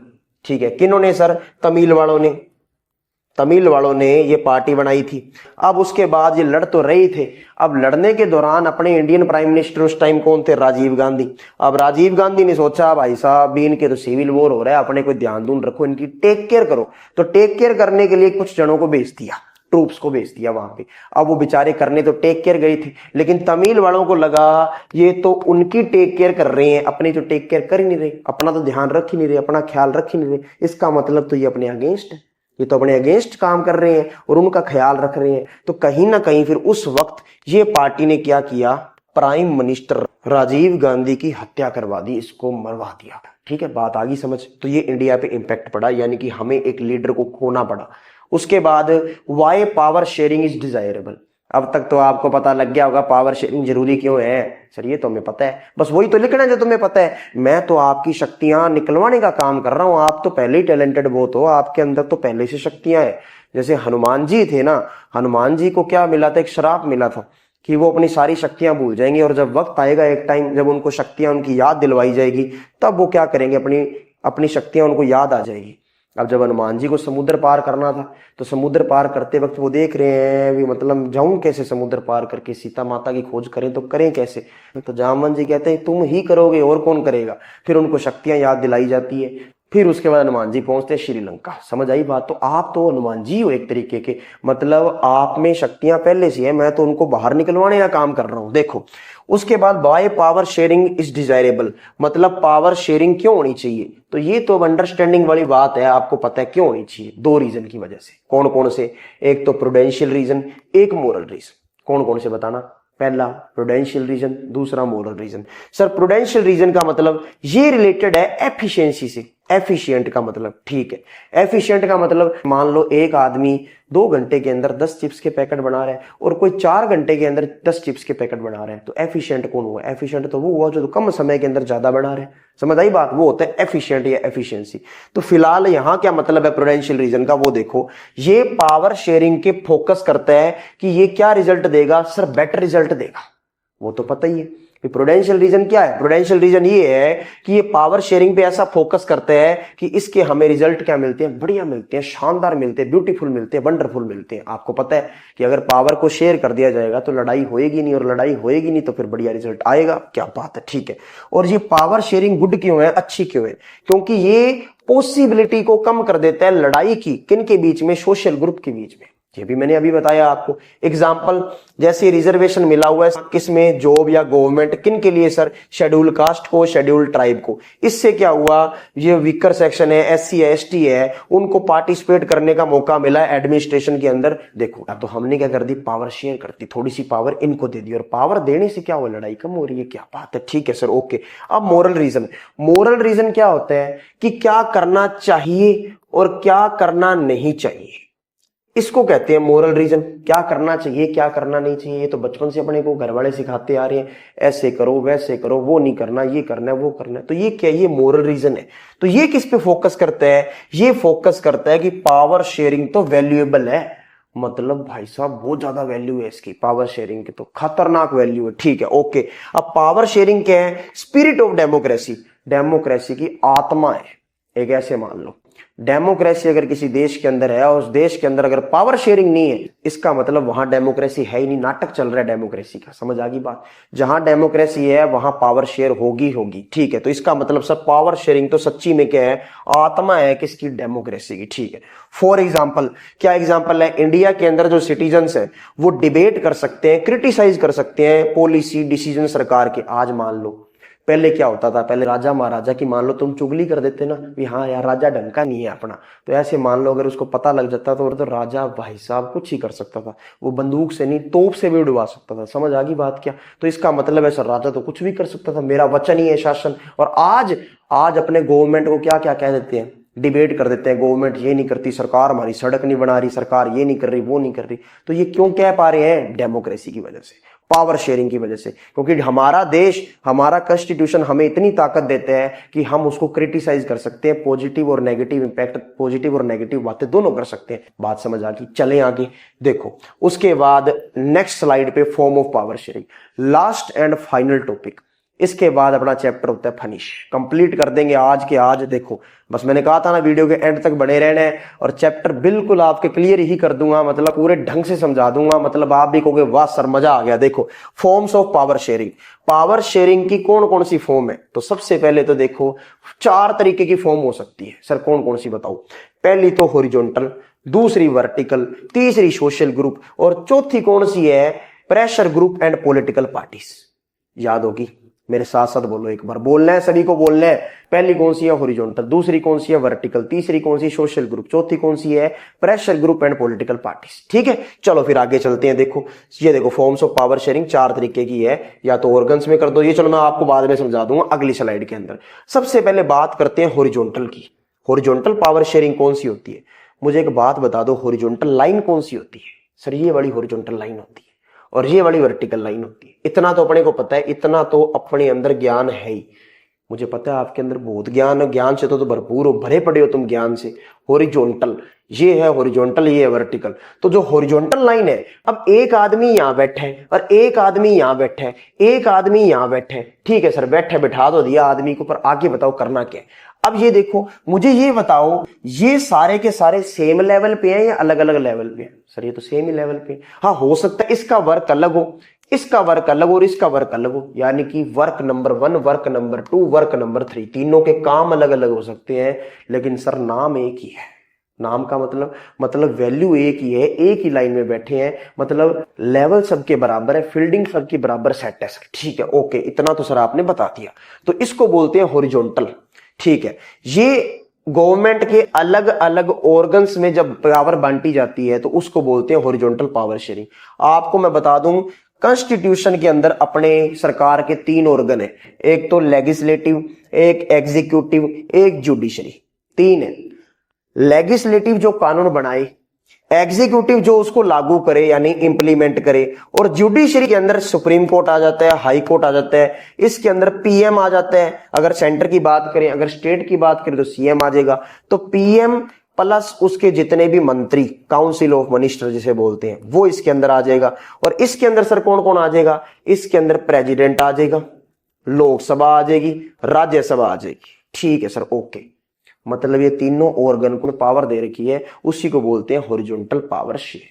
ठीक है, किन्होंने सर, तमिल वालों ने ये पार्टी बनाई थी। अब उसके बाद ये लड़ तो रहे थे, अब लड़ने के दौरान अपने इंडियन प्राइम मिनिस्टर उस टाइम कौन थे, राजीव गांधी। अब राजीव गांधी ने सोचा भाई साहब भी इनके तो सिविल वॉर हो रहा है, अपने कोई ध्यान दून रखो, इनकी टेक केयर करो। तो टेक केयर करने के लिए कुछ जनों को भेज दिया। ट्रूप्स को भेज दिया वहां पे। अब वो बेचारे करने तो टेक केयर गए थे, लेकिन तमिल वालों को लगा ये तो उनकी टेक केयर कर रहे हैं, अपनी तो टेक केयर कर ही नहीं रहे, अपना तो ध्यान रख ही नहीं रहे, अपना ख्याल रख ही नहीं रहे, इसका मतलब तो ये अपने अगेंस्ट है, ये तो अपने अगेंस्ट काम कर रहे हैं और उनका ख्याल रख रहे हैं। तो कहीं ना कहीं फिर उस वक्त ये पार्टी ने क्या किया, प्राइम मिनिस्टर राजीव गांधी की हत्या करवा दी, इसको मरवा दिया। ठीक है, बात आ गई समझ। तो ये इंडिया पे इंपैक्ट पड़ा, यानी कि हमें एक लीडर को खोना पड़ा। उसके बाद why power sharing is desirable. अब तक तो आपको पता लग गया होगा पावर शेयरिंग जरूरी क्यों है। सर ये तो हमें पता है, बस वही तो लिखना है जो तुम्हें पता है। मैं तो आपकी शक्तियां निकलवाने का काम कर रहा हूं, आप तो पहले ही टैलेंटेड बहुत हो, आपके अंदर तो पहले से शक्तियां हैं। जैसे हनुमान जी थे ना, हनुमान जी को क्या मिला था, एक श्राप मिला था कि वो अपनी सारी शक्तियां भूल जाएंगे, और जब वक्त आएगा एक टाइम जब उनको शक्तियां उनकी याद दिलवाई जाएगी, तब वो क्या करेंगे, अपनी शक्तियां उनको याद आ जाएगी। अब जब हनुमान जी को समुद्र पार करना था, तो समुद्र पार करते वक्त वो देख रहे हैं भी मतलब जाऊं कैसे समुद्र पार करके, सीता माता की खोज करें तो करें कैसे। तो जामवंत जी कहते हैं तुम ही करोगे और कौन करेगा। फिर उनको शक्तियां याद दिलाई जाती है, फिर उसके बाद हनुमान जी पहुंचते हैं श्रीलंका। समझ आई बात। तो आप तो हनुमान जी हो एक तरीके के, मतलब आप में शक्तियां पहले से है, मैं तो उनको बाहर निकलवाने का काम कर रहा हूं। देखो उसके बाद by power sharing is desirable, मतलब पावर शेयरिंग क्यों होनी चाहिए। तो ये तो अंडरस्टैंडिंग वाली बात है, आपको पता है क्यों होनी चाहिए। दो रीजन की वजह से। कौन कौन से, एक तो प्रूडेंशियल रीजन, एक मोरल रीजन। कौन कौन से बताना। पहला प्रूडेंशियल रीजन, दूसरा moral reason. Sir prudential reason का मतलब ये रिलेटेड है एफिशिएंसी से। एफिशिएंट का मतलब, ठीक है, एफिशिएंट का मतलब मान लो एक आदमी 2 घंटे के अंदर 10 चिप्स के पैकेट बना रहा है और कोई 4 घंटे के अंदर 10 चिप्स के पैकेट बना रहा है, तो एफिशिएंट कौन हुआ। एफिशिएंट तो वो हुआ जो कम समय के अंदर ज्यादा बना रहा है। समझ आई बात, वो होता है एफिशिएंट या एफिशिएंसी। तो फिलहाल यहां क्या मतलब है प्रूडेंशियल रीजन का, वो देखो ये पावर शेयरिंग के फोकस करता है कि ये क्या रिजल्ट देगा, सर बेटर रिजल्ट देगा, वो तो पता ही है। प्रूडेंशियल रीजन क्या है, प्रूडेंशियल रीजन ये है कि ये पावर शेयरिंग पे ऐसा फोकस करते हैं कि इसके हमें रिजल्ट क्या मिलते हैं, बढ़िया मिलते हैं, शानदार मिलते हैं, ब्यूटीफुल मिलते हैं, वंडरफुल मिलते हैं। आपको पता है कि अगर पावर को शेयर कर दिया जाएगा तो लड़ाई होएगी नहीं, और लड़ाई होएगी नहीं तो फिर बढ़िया रिजल्ट आएगा। क्या बात है, ठीक है। और ये पावर शेयरिंग गुड क्यों है, अच्छी क्यों है, क्योंकि ये पॉसिबिलिटी को कम कर देता है लड़ाई की, किन के बीच में, सोशल ग्रुप के बीच में। ये भी मैंने अभी बताया आपको। एग्जाम्पल जैसे रिजर्वेशन मिला हुआ है किसमें, जॉब या गवर्नमेंट, किन के लिए सर, शेड्यूल कास्ट को, शेड्यूल ट्राइब को। इससे क्या हुआ, ये वीकर सेक्शन है, एससी है, एसटी है, उनको पार्टिसिपेट करने का मौका मिला एडमिनिस्ट्रेशन के अंदर। देखो अब तो हमने क्या कर दी, पावर शेयर कर दी, थोड़ी सी पावर इनको दे दी, और पावर देने से क्या हुआ, लड़ाई कम हो रही है। क्या बात है, ठीक है सर, ओके। अब मोरल रीजन, मोरल रीजन क्या होता है कि क्या करना चाहिए और क्या करना नहीं चाहिए, इसको कहते हैं मोरल रीजन। क्या करना चाहिए क्या करना नहीं चाहिए, ये तो बचपन से अपने को घर वाले सिखाते आ रहे हैं, ऐसे करो वैसे करो, वो नहीं करना, ये करना है वो करना है। तो ये क्या, ये मोरल रीजन है। तो ये किस पे फोकस करता है, ये फोकस करता है कि पावर शेयरिंग तो वैल्यूएबल है, मतलब भाई साहब बहुत ज्यादा वैल्यू है इसकी, पावर शेयरिंग की तो खतरनाक वैल्यू है, ठीक है, ओके। अब पावर शेयरिंग क्या है, स्पिरिट ऑफ डेमोक्रेसी, डेमोक्रेसी की आत्मा है एक, ऐसे मान लो। डेमोक्रेसी अगर किसी देश के अंदर है और उस देश के अंदर अगर पावर शेयरिंग नहीं है, इसका मतलब वहां डेमोक्रेसी है ही नहीं, नाटक चल रहा है डेमोक्रेसी का। समझ आ गई बात। जहां डेमोक्रेसी है वहां पावर शेयर होगी होगी, ठीक है। तो इसका मतलब सब पावर शेयरिंग तो सच्ची में क्या है, आत्मा है किसकी, डेमोक्रेसी की, ठीक है। फॉर एग्जाम्पल, क्या एग्जाम्पल है, इंडिया के अंदर जो सिटीजन्स है वो डिबेट कर सकते हैं, क्रिटिसाइज कर सकते हैं पॉलिसी डिसीजन सरकार के। आज मान लो पहले क्या होता था, पहले राजा महाराजा की मान लो तुम चुगली कर देते ना, भी हाँ यार राजा ढंग का नहीं है अपना, तो ऐसे मान लो अगर उसको पता लग जाता तो राजा भाई साहब कुछ ही कर सकता था, वो बंदूक से नहीं तोप से भी उड़वा सकता था। समझ आ गई बात क्या। तो इसका मतलब है सर राजा तो कुछ भी कर सकता था, मेरा वचन ही है शासन। और आज अपने गवर्नमेंट को क्या क्या कह देते हैं, डिबेट कर देते हैं, गवर्नमेंट ये नहीं करती, सरकार हमारी सड़क नहीं बना रही, सरकार ये नहीं कर रही वो नहीं कर रही। तो ये क्यों कह पा रहे हैं, डेमोक्रेसी की वजह से, पावर शेयरिंग की वजह से। क्योंकि हमारा देश, हमारा कॉन्स्टिट्यूशन हमें इतनी ताकत देते हैं कि हम उसको क्रिटिसाइज कर सकते हैं, पॉजिटिव और नेगेटिव इंपैक्ट, पॉजिटिव और नेगेटिव बातें दोनों कर सकते हैं। बात समझ आ गई, चले आगे देखो। उसके बाद नेक्स्ट स्लाइड पे form of power sharing, last and final topic. इसके बाद अपना चैप्टर होता है फिनिश, कंप्लीट कर देंगे आज के आज। देखो बस मैंने कहा था ना वीडियो के एंड तक बने रहना है, और चैप्टर बिल्कुल आपके क्लियर ही कर दूंगा, मतलब पूरे ढंग से समझा दूंगा, मतलब आप भी कहोगे वाह सर मजा आ गया। देखो forms of power sharing, power sharing की कौन कौन सी फॉर्म है, तो सबसे पहले तो देखो 4 तरीके की फॉर्म हो सकती है। सर कौन कौन सी बताओ। पहली तो हॉरिजॉन्टल, दूसरी वर्टिकल, तीसरी सोशल ग्रुप और चौथी कौन सी है? Pressure group and political parties. याद होगी, मेरे साथ साथ बोलो एक बार, बोलना है सभी को, बोलना है। पहली कौन सी है? हॉरिजॉन्टल, दूसरी कौन सी है? वर्टिकल, तीसरी कौन सी? सोशल ग्रुप, चौथी कौन सी है? Pressure group and political parties. ठीक है, चलो फिर आगे चलते हैं। देखो ये देखो फॉर्म्स ऑफ पावर शेयरिंग 4 तरीके की है, या तो ऑर्गन्स में कर दो, ये चलो मैं आपको बाद में समझा दूंगा अगली स्लाइड के अंदर। सबसे पहले बात करते हैं हॉरिजॉन्टल की। हॉरिजॉन्टल पावर शेयरिंग कौन सी होती है? मुझे एक बात बता दो, हॉरिजॉन्टल लाइन कौन सी होती है? सर ये वाली हॉरिजॉन्टल लाइन होती है और ये वाली वर्टिकल लाइन होती है। इतना तो अपने को पता है, इतना तो अपने अंदर ज्ञान है ही। मुझे पता है आपके अंदर बहुत ज्ञान है, ज्ञान से तो भरपूर हो, भरे पड़े हो तुम ज्ञान से। हॉरिजॉन्टल ये है हॉरिजॉन्टल, ये है वर्टिकल। तो जो हॉरिजॉन्टल लाइन है, अब एक आदमी यहां बैठा है और एक आदमी यहां बैठा है, एक आदमी यहां बैठा है। ठीक है सर, बैठे बिठा तो दिया आदमी को, पर आगे बताओ करना क्या है? अब ये देखो, मुझे ये बताओ, ये सारे के सारे सेम लेवल पे हैं या अलग अलग लेवल पे हैं? सर ये तो सेम ही लेवल पे। हाँ, हो सकता है इसका वर्क अलग हो, इसका वर्क अलग हो और इसका वर्क अलग हो, यानी कि work number 1, work number 2, work number 3, तीनों के काम अलग अलग हो सकते हैं, लेकिन सर नाम एक ही है। नाम का मतलब वैल्यू एक ही है, एक ही लाइन में बैठे हैं, मतलब लेवल सबके बराबर है, फील्डिंग सबके बराबर सेट है सर। ठीक है, ओके, इतना तो सर आपने बता दिया। तो इसको बोलते हैं हॉरिजॉन्टल। ठीक है, ये गवर्नमेंट के अलग अलग ऑर्गन्स में जब पावर बांटी जाती है तो उसको बोलते हैं हॉरिजॉन्टल पावर शेयरिंग। आपको मैं बता दूं, कॉन्स्टिट्यूशन के अंदर अपने सरकार के 3 ऑर्गन है, एक तो लेजिस्लेटिव, एक एग्जीक्यूटिव, एक जुडिशरी। 3 है। लेजिस्लेटिव जो कानून बनाए, एग्जीक्यूटिव जो उसको लागू करे यानी इंप्लीमेंट करे, और जुडिशरी के अंदर सुप्रीम कोर्ट आ जाता है, हाई कोर्ट आ जाता है, इसके अंदर पीएम आ जाता है। अगर सेंटर की बात करें, अगर स्टेट की बात करें तो सीएम आ जाएगा। तो पीएम प्लस उसके जितने भी मंत्री, काउंसिल ऑफ मिनिस्टर जिसे बोलते हैं, वो इसके अंदर आ जाएगा। और इसके अंदर सर कौन कौन आ जाएगा? इसके अंदर प्रेसिडेंट आ जाएगा, लोकसभा आ जाएगी, राज्यसभा आ जाएगी। ठीक है सर, ओके। मतलब ये तीनों ऑर्गन को पावर दे रखी है, उसी को बोलते हैं हॉरिजॉन्टल पावर शेयर।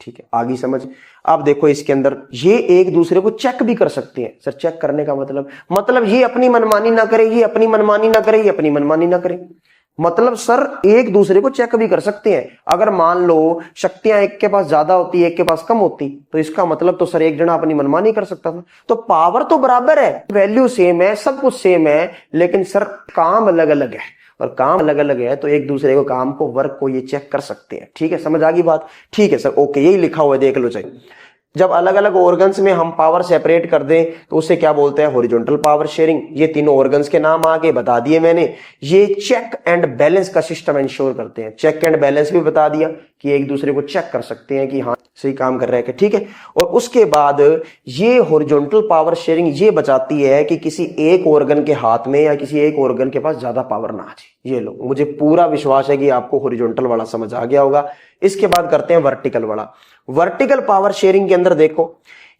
ठीक है, आगे समझ। अब देखो इसके अंदर ये एक दूसरे को चेक भी कर सकते हैं। सर चेक करने का मतलब ये अपनी मनमानी ना करे, ये अपनी मनमानी ना करे, ये अपनी मनमानी ना करे। मतलब सर एक दूसरे को चेक भी कर सकते हैं। अगर मान लो शक्तियां एक के पास ज्यादा होती, एक के पास कम होती, तो इसका मतलब तो सर एक जना अपनी मनमानी कर सकता था। तो पावर तो बराबर है, वैल्यू सेम है, सब कुछ सेम है, लेकिन सर काम अलग अलग है। और काम अलग अलग है तो एक दूसरे को काम को, वर्क को ये चेक कर सकते हैं। ठीक है, समझ आ गई बात? ठीक है सर, ओके, यही लिखा हुआ है, देख लो चाहिए। जब अलग अलग ऑर्गन्स में हम पावर सेपरेट कर दें तो उसे क्या बोलते हैं? Horizontal power sharing. ये तीनों ऑर्गन्स के नाम आगे बता दिए मैंने। ये चेक एंड बैलेंस का सिस्टम इंश्योर करते हैं। चेक एंड बैलेंस भी बता दिया कि एक दूसरे को चेक कर सकते हैं कि हाँ सही काम कर रहे हैं। ठीक है, और उसके बाद ये हॉरिजॉन्टल पावर शेयरिंग ये बचाती है कि किसी एक ऑर्गन के हाथ में या किसी एक ऑर्गन के पास ज्यादा पावर ना आ जाए। ये लो, मुझे पूरा विश्वास है कि आपको हॉरिजॉन्टल वाला समझ आ गया होगा। इसके बाद करते हैं वर्टिकल वाला। वर्टिकल पावर शेयरिंग के अंदर देखो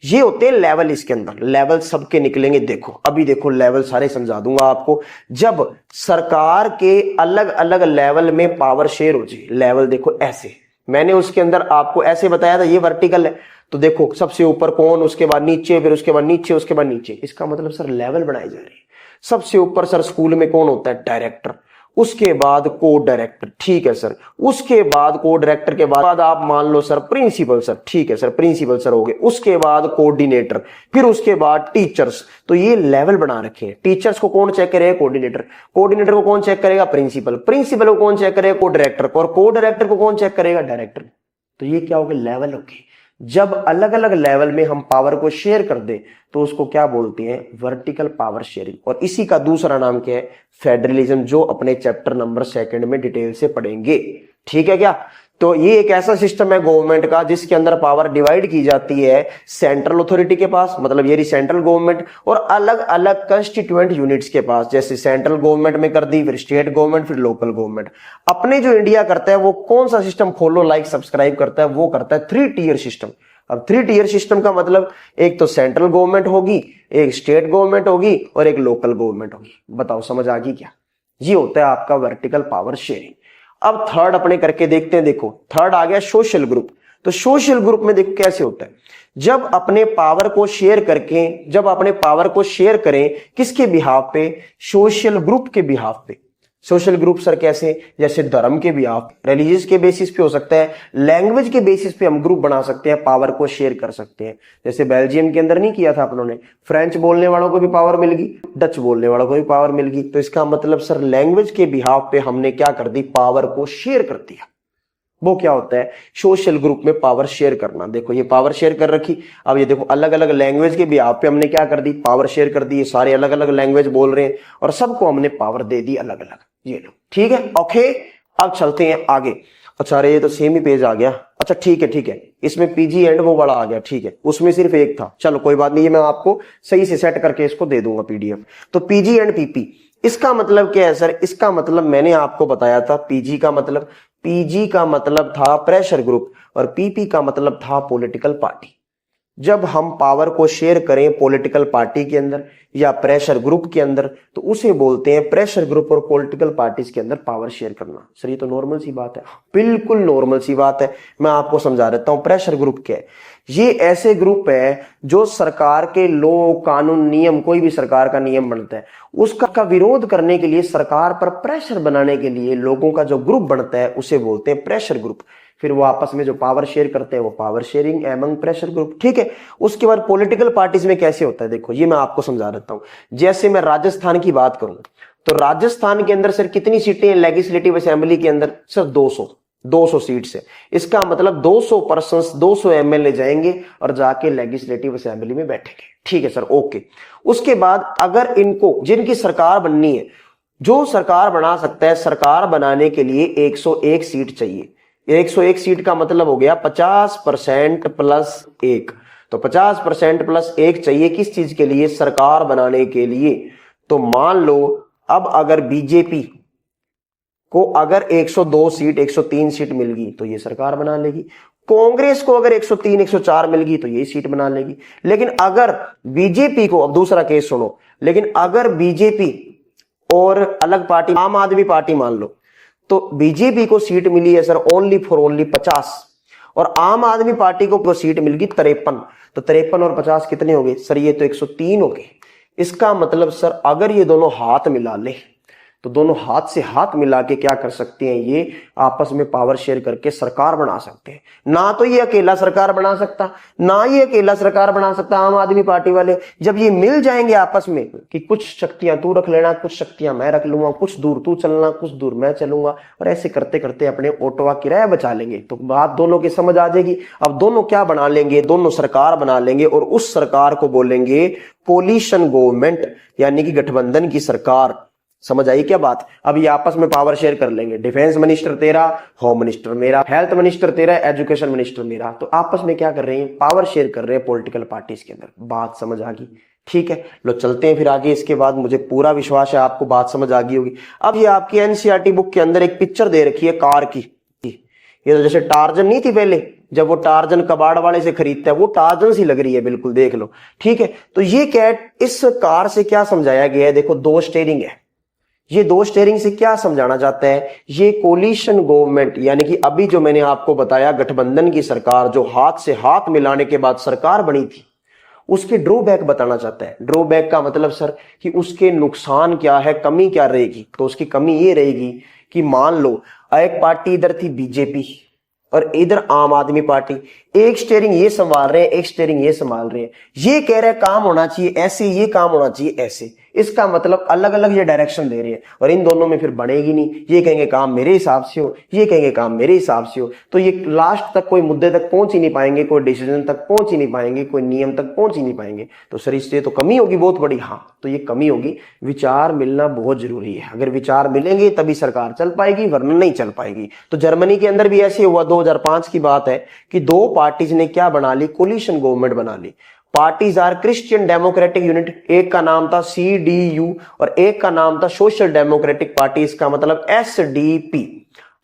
ये होते हैं लेवल, इसके अंदर लेवल सबके निकलेंगे। देखो अभी देखो लेवल सारे समझा दूंगा आपको। जब सरकार के अलग अलग लेवल में पावर शेयर हो जाए, लेवल देखो ऐसे, मैंने उसके अंदर आपको ऐसे बताया था ये वर्टिकल है। तो देखो सबसे ऊपर कौन, उसके बाद नीचे, फिर उसके बाद नीचे, उसके बाद नीचे। इसका मतलब सर लेवल बनाए जा रहे हैं। सबसे ऊपर सर स्कूल में कौन होता है? डायरेक्टर। उसके बाद को डायरेक्टर। ठीक है सर, उसके बाद को डायरेक्टर के बाद आप मान लो सर प्रिंसिपल सर। ठीक है सर, प्रिंसिपल सर हो गए। उसके बाद कोऑर्डिनेटर, फिर उसके बाद टीचर्स। तो ये लेवल बना रखे हैं। टीचर्स को कौन चेक करेगा? कोऑर्डिनेटर। कोऑर्डिनेटर को कौन चेक करेगा? प्रिंसिपल। प्रिंसिपल को कौन चेक करेगा? को डायरेक्टर। और को डायरेक्टर को कौन चेक करेगा? डायरेक्टर। तो ये क्या हो गया? लेवल हो गए। जब अलग अलग लेवल में हम पावर को शेयर कर दे तो उसको क्या बोलते हैं? Vertical power sharing. और इसी का दूसरा नाम क्या है? फेडरलिज्म, जो अपने चैप्टर नंबर 2 में डिटेल से पढ़ेंगे। ठीक है क्या? तो ये एक ऐसा सिस्टम है गवर्नमेंट का जिसके अंदर पावर डिवाइड की जाती है सेंट्रल अथॉरिटी के पास, मतलब ये सेंट्रल गवर्नमेंट, और अलग अलग कंस्टिट्यूएंट यूनिट्स के पास। जैसे सेंट्रल गवर्नमेंट में कर दी, फिर स्टेट गवर्नमेंट, फिर लोकल गवर्नमेंट। अपने जो इंडिया करता है वो कौन सा सिस्टम? खोलो लाइक सब्सक्राइब करता है, वो करता है 3 टियर सिस्टम। अब 3 टियर सिस्टम का मतलब एक तो सेंट्रल गवर्नमेंट होगी, एक स्टेट गवर्नमेंट होगी और एक लोकल गवर्नमेंट होगी। बताओ समझ आ गई क्या? ये होता है आपका वर्टिकल पावर शेयरिंग। अब थर्ड अपने करके देखते हैं। देखो थर्ड आ गया सोशल ग्रुप। तो सोशल ग्रुप में देखो कैसे होता है। जब अपने पावर को शेयर करके, जब अपने पावर को शेयर करें किसके बिहाफ पे? सोशल ग्रुप के बिहाफ पे। सोशल ग्रुप सर कैसे? जैसे धर्म के भी आप रिलीजियस के बेसिस पे हो सकता है, लैंग्वेज के बेसिस पे हम ग्रुप बना सकते हैं, पावर को शेयर कर सकते हैं। जैसे बेल्जियम के अंदर नहीं किया था अपनों ने, फ्रेंच बोलने वालों को भी पावर मिल गई, डच बोलने वालों को भी पावर मिल गई। तो इसका मतलब सर लैंग्वेज के बिहाफ पे हमने क्या कर दी? पावर को शेयर कर दिया। वो क्या होता है? सोशल ग्रुप में पावर शेयर करना। देखो ये पावर शेयर कर रखी। अब ये देखो अलग अलग लैंग्वेज के बिहाफ पे हमने क्या कर दी? पावर शेयर कर दी। सारे अलग अलग लैंग्वेज बोल रहे हैं और सबको हमने पावर दे दी अलग अलग। ये लो, ठीक है, ओके। अब चलते हैं आगे। अच्छा अरे ये तो सेम ही पेज आ गया। अच्छा ठीक है, इसमें पीजी एंड वो बड़ा आ गया, ठीक है, उसमें सिर्फ एक था। चलो कोई बात नहीं, ये मैं आपको सही से सेट करके इसको दे दूंगा पीडीएफ। तो पीजी एंड पीपी, इसका मतलब क्या है सर? इसका मतलब मैंने आपको बताया था, पीजी का मतलब था प्रेशर ग्रुप और पीपी का मतलब था पॉलिटिकल पार्टी। जब हम पावर को शेयर करें पॉलिटिकल पार्टी के अंदर या प्रेशर ग्रुप के अंदर, तो उसे बोलते हैं प्रेशर ग्रुप और पॉलिटिकल पार्टीज के अंदर पावर शेयर करना। सर ये तो नॉर्मल सी बात है, बिल्कुल नॉर्मल सी बात है। मैं आपको समझा देता हूं प्रेशर ग्रुप क्या है। ये ऐसे ग्रुप है जो सरकार के लॉ, कानून, नियम, कोई भी सरकार का नियम बनता है उसका विरोध करने के लिए, सरकार पर प्रेशर बनाने के लिए लोगों का जो ग्रुप बनता है उसे बोलते हैं प्रेशर ग्रुप। फिर वो आपस में जो पावर शेयर करते हैं वो power sharing among pressure group, ठीक है। उसके बाद पॉलिटिकल पार्टीज में कैसे होता है, देखो ये मैं आपको समझा देता हूं। जैसे मैं राजस्थान की बात करूं तो राजस्थान के अंदर सर कितनी सीटें हैं लेजिस्लेटिव असेंबली के अंदर? सर 200 सीट से। इसका मतलब 200 पर्सन, 200 एमएलए जाएंगे और जाके लेजिस्लेटिव असेंबली में बैठेंगे, ठीक है सर, ओके। उसके बाद अगर इनको, जिनकी सरकार बननी है, जो सरकार बना सकता है, सरकार बनाने के लिए 101 सीट चाहिए। 101 सीट का मतलब हो गया 50% प्लस 1। तो 50% प्लस 1 चाहिए किस चीज के लिए? सरकार बनाने के लिए। तो मान लो अब अगर बीजेपी को अगर 102 सीट, 103 सीट मिल गई तो ये सरकार बना लेगी। कांग्रेस को अगर 103, 104 मिल गई तो ये सीट बना लेगी। लेकिन अगर बीजेपी को, अब दूसरा केस सुनो, लेकिन अगर बीजेपी और अलग पार्टी, आम आदमी पार्टी मान लो, तो बीजेपी को सीट मिली है सर ओनली फॉर ओनली 50 और आम आदमी पार्टी को सीट मिल गई 53। तो 53 और 50 कितने हो गए सर? ये तो 103 हो गए। इसका मतलब सर अगर ये दोनों हाथ मिला ले तो दोनों हाथ से हाथ मिला के क्या कर सकते हैं? ये आपस में पावर शेयर करके सरकार बना सकते हैं। ना तो ये अकेला सरकार बना सकता, ना ये अकेला सरकार बना सकता आम आदमी पार्टी वाले। जब ये मिल जाएंगे आपस में कि कुछ शक्तियां तू रख लेना, कुछ शक्तियां मैं रख लूंगा, कुछ दूर तू चलना, कुछ दूर मैं चलूंगा, और ऐसे करते करते अपने ऑटो का किराया बचा लेंगे, तो बात दोनों की समझ आ जाएगी। अब दोनों क्या बना लेंगे? दोनों सरकार बना लेंगे और उस सरकार को बोलेंगे कोलिशन गवर्नमेंट, यानी कि गठबंधन की सरकार। समझ आई क्या बात? अब ये आपस में पावर शेयर कर लेंगे। डिफेंस मिनिस्टर तेरा, होम मिनिस्टर मेरा, हेल्थ मिनिस्टर तेरा, एजुकेशन मिनिस्टर मेरा। तो आपस में क्या कर रहे हैं? पावर शेयर कर रहे हैं पॉलिटिकल पार्टीज के अंदर। बात समझ आ गई, ठीक है। लो चलते हैं फिर आगे। इसके बाद मुझे पूरा विश्वास है आपको बात समझ आ गई होगी। अब ये आपकी एनसीईआरटी बुक के अंदर एक पिक्चर दे रखी है कार की। ये तो जैसे टार्जन नहीं थी पहले, जब वो टार्जन कबाड़ वाले से खरीदता है, वो टार्जन सी लग रही है बिल्कुल, देख लो, ठीक है। तो ये क्या, इस कार से क्या समझाया गया है? देखो 2 स्टीयरिंग है। ये 2 स्टीयरिंग से क्या समझाना चाहता है? ये कोलिशन गवर्नमेंट, यानी कि अभी जो मैंने आपको बताया गठबंधन की सरकार, जो हाथ से हाथ मिलाने के बाद सरकार बनी थी, उसके ड्रॉबैक बताना चाहता है। ड्रॉबैक का मतलब सर कि उसके नुकसान क्या है, कमी क्या रहेगी। तो उसकी कमी ये रहेगी कि मान लो एक पार्टी इधर थी बीजेपी और इधर आम आदमी पार्टी, एक स्टीयरिंग ये संभाल रहे हैं, एक स्टीयरिंग ये संभाल रहे हैं। ये कह रहे हैं काम होना चाहिए ऐसे, ये काम होना चाहिए ऐसे। इसका मतलब अलग अलग ये डायरेक्शन दे रहे हैं और इन दोनों में फिर बनेगी नहीं। ये कहेंगे काम मेरे हिसाब से हो, ये कहेंगे काम मेरे हिसाब से हो। तो ये लास्ट तक कोई मुद्दे तक पहुंच ही नहीं पाएंगे, कोई डिसीजन तक पहुंच ही नहीं पाएंगे, कोई नियम तक पहुंच ही नहीं पाएंगे। तो सर इससे तो कमी होगी बहुत बड़ी। हाँ, तो ये कमी होगी। विचार मिलना बहुत जरूरी है। अगर विचार मिलेंगे तभी सरकार चल पाएगी, वरना नहीं चल पाएगी। तो जर्मनी के अंदर भी ऐसे हुआ। 2005 की बात है कि 2 पार्टीज ने क्या बना ली? कोलिशन गवर्नमेंट बना ली। Parties are Christian Democratic unit, एक का नाम था CDU और एक का नाम था सोशल डेमोक्रेटिक पार्टी, इसका मतलब SDP।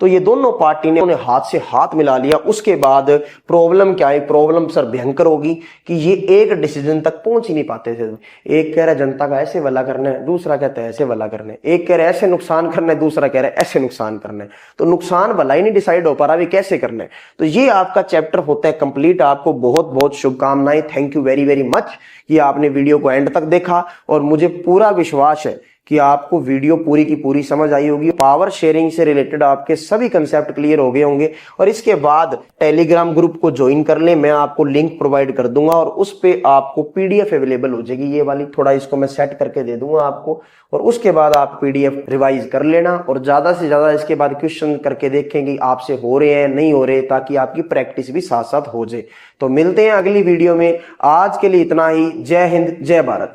तो ये दोनों पार्टी ने उन्हें हाथ से हाथ मिला लिया। उसके बाद प्रॉब्लम क्या है? प्रॉब्लम सर भयंकर होगी कि ये एक डिसीजन तक पहुंच ही नहीं पाते थे। एक कह रहा है जनता का ऐसे भला करना है, दूसरा कहता है ऐसे भला करना है। एक कह रहा है ऐसे नुकसान करना है, दूसरा कह रहा है ऐसे नुकसान करना है। तो नुकसान भला ही नहीं डिसाइड हो पा रहा अभी कैसे करना है। तो ये आपका चैप्टर होता है कंप्लीट। आपको बहुत बहुत शुभकामनाएं। Thank you very very much कि आपने वीडियो को एंड तक देखा और मुझे पूरा विश्वास है कि आपको वीडियो पूरी की पूरी समझ आई होगी। पावर शेयरिंग से रिलेटेड आपके सभी कंसेप्ट क्लियर हो गए होंगे और इसके बाद टेलीग्राम ग्रुप को ज्वाइन कर लें, मैं आपको लिंक प्रोवाइड कर दूंगा और उस पे आपको पीडीएफ अवेलेबल हो जाएगी। ये वाली थोड़ा इसको मैं सेट करके दे दूंगा आपको और उसके बाद आप पीडीएफ रिवाइज कर लेना और ज्यादा से ज्यादा इसके बाद क्वेश्चन करके देखेंगे आपसे हो रहे हैं नहीं हो रहे, ताकि आपकी प्रैक्टिस भी साथ साथ हो जाए। तो मिलते हैं अगली वीडियो में, आज के लिए इतना ही। जय हिंद, जय भारत।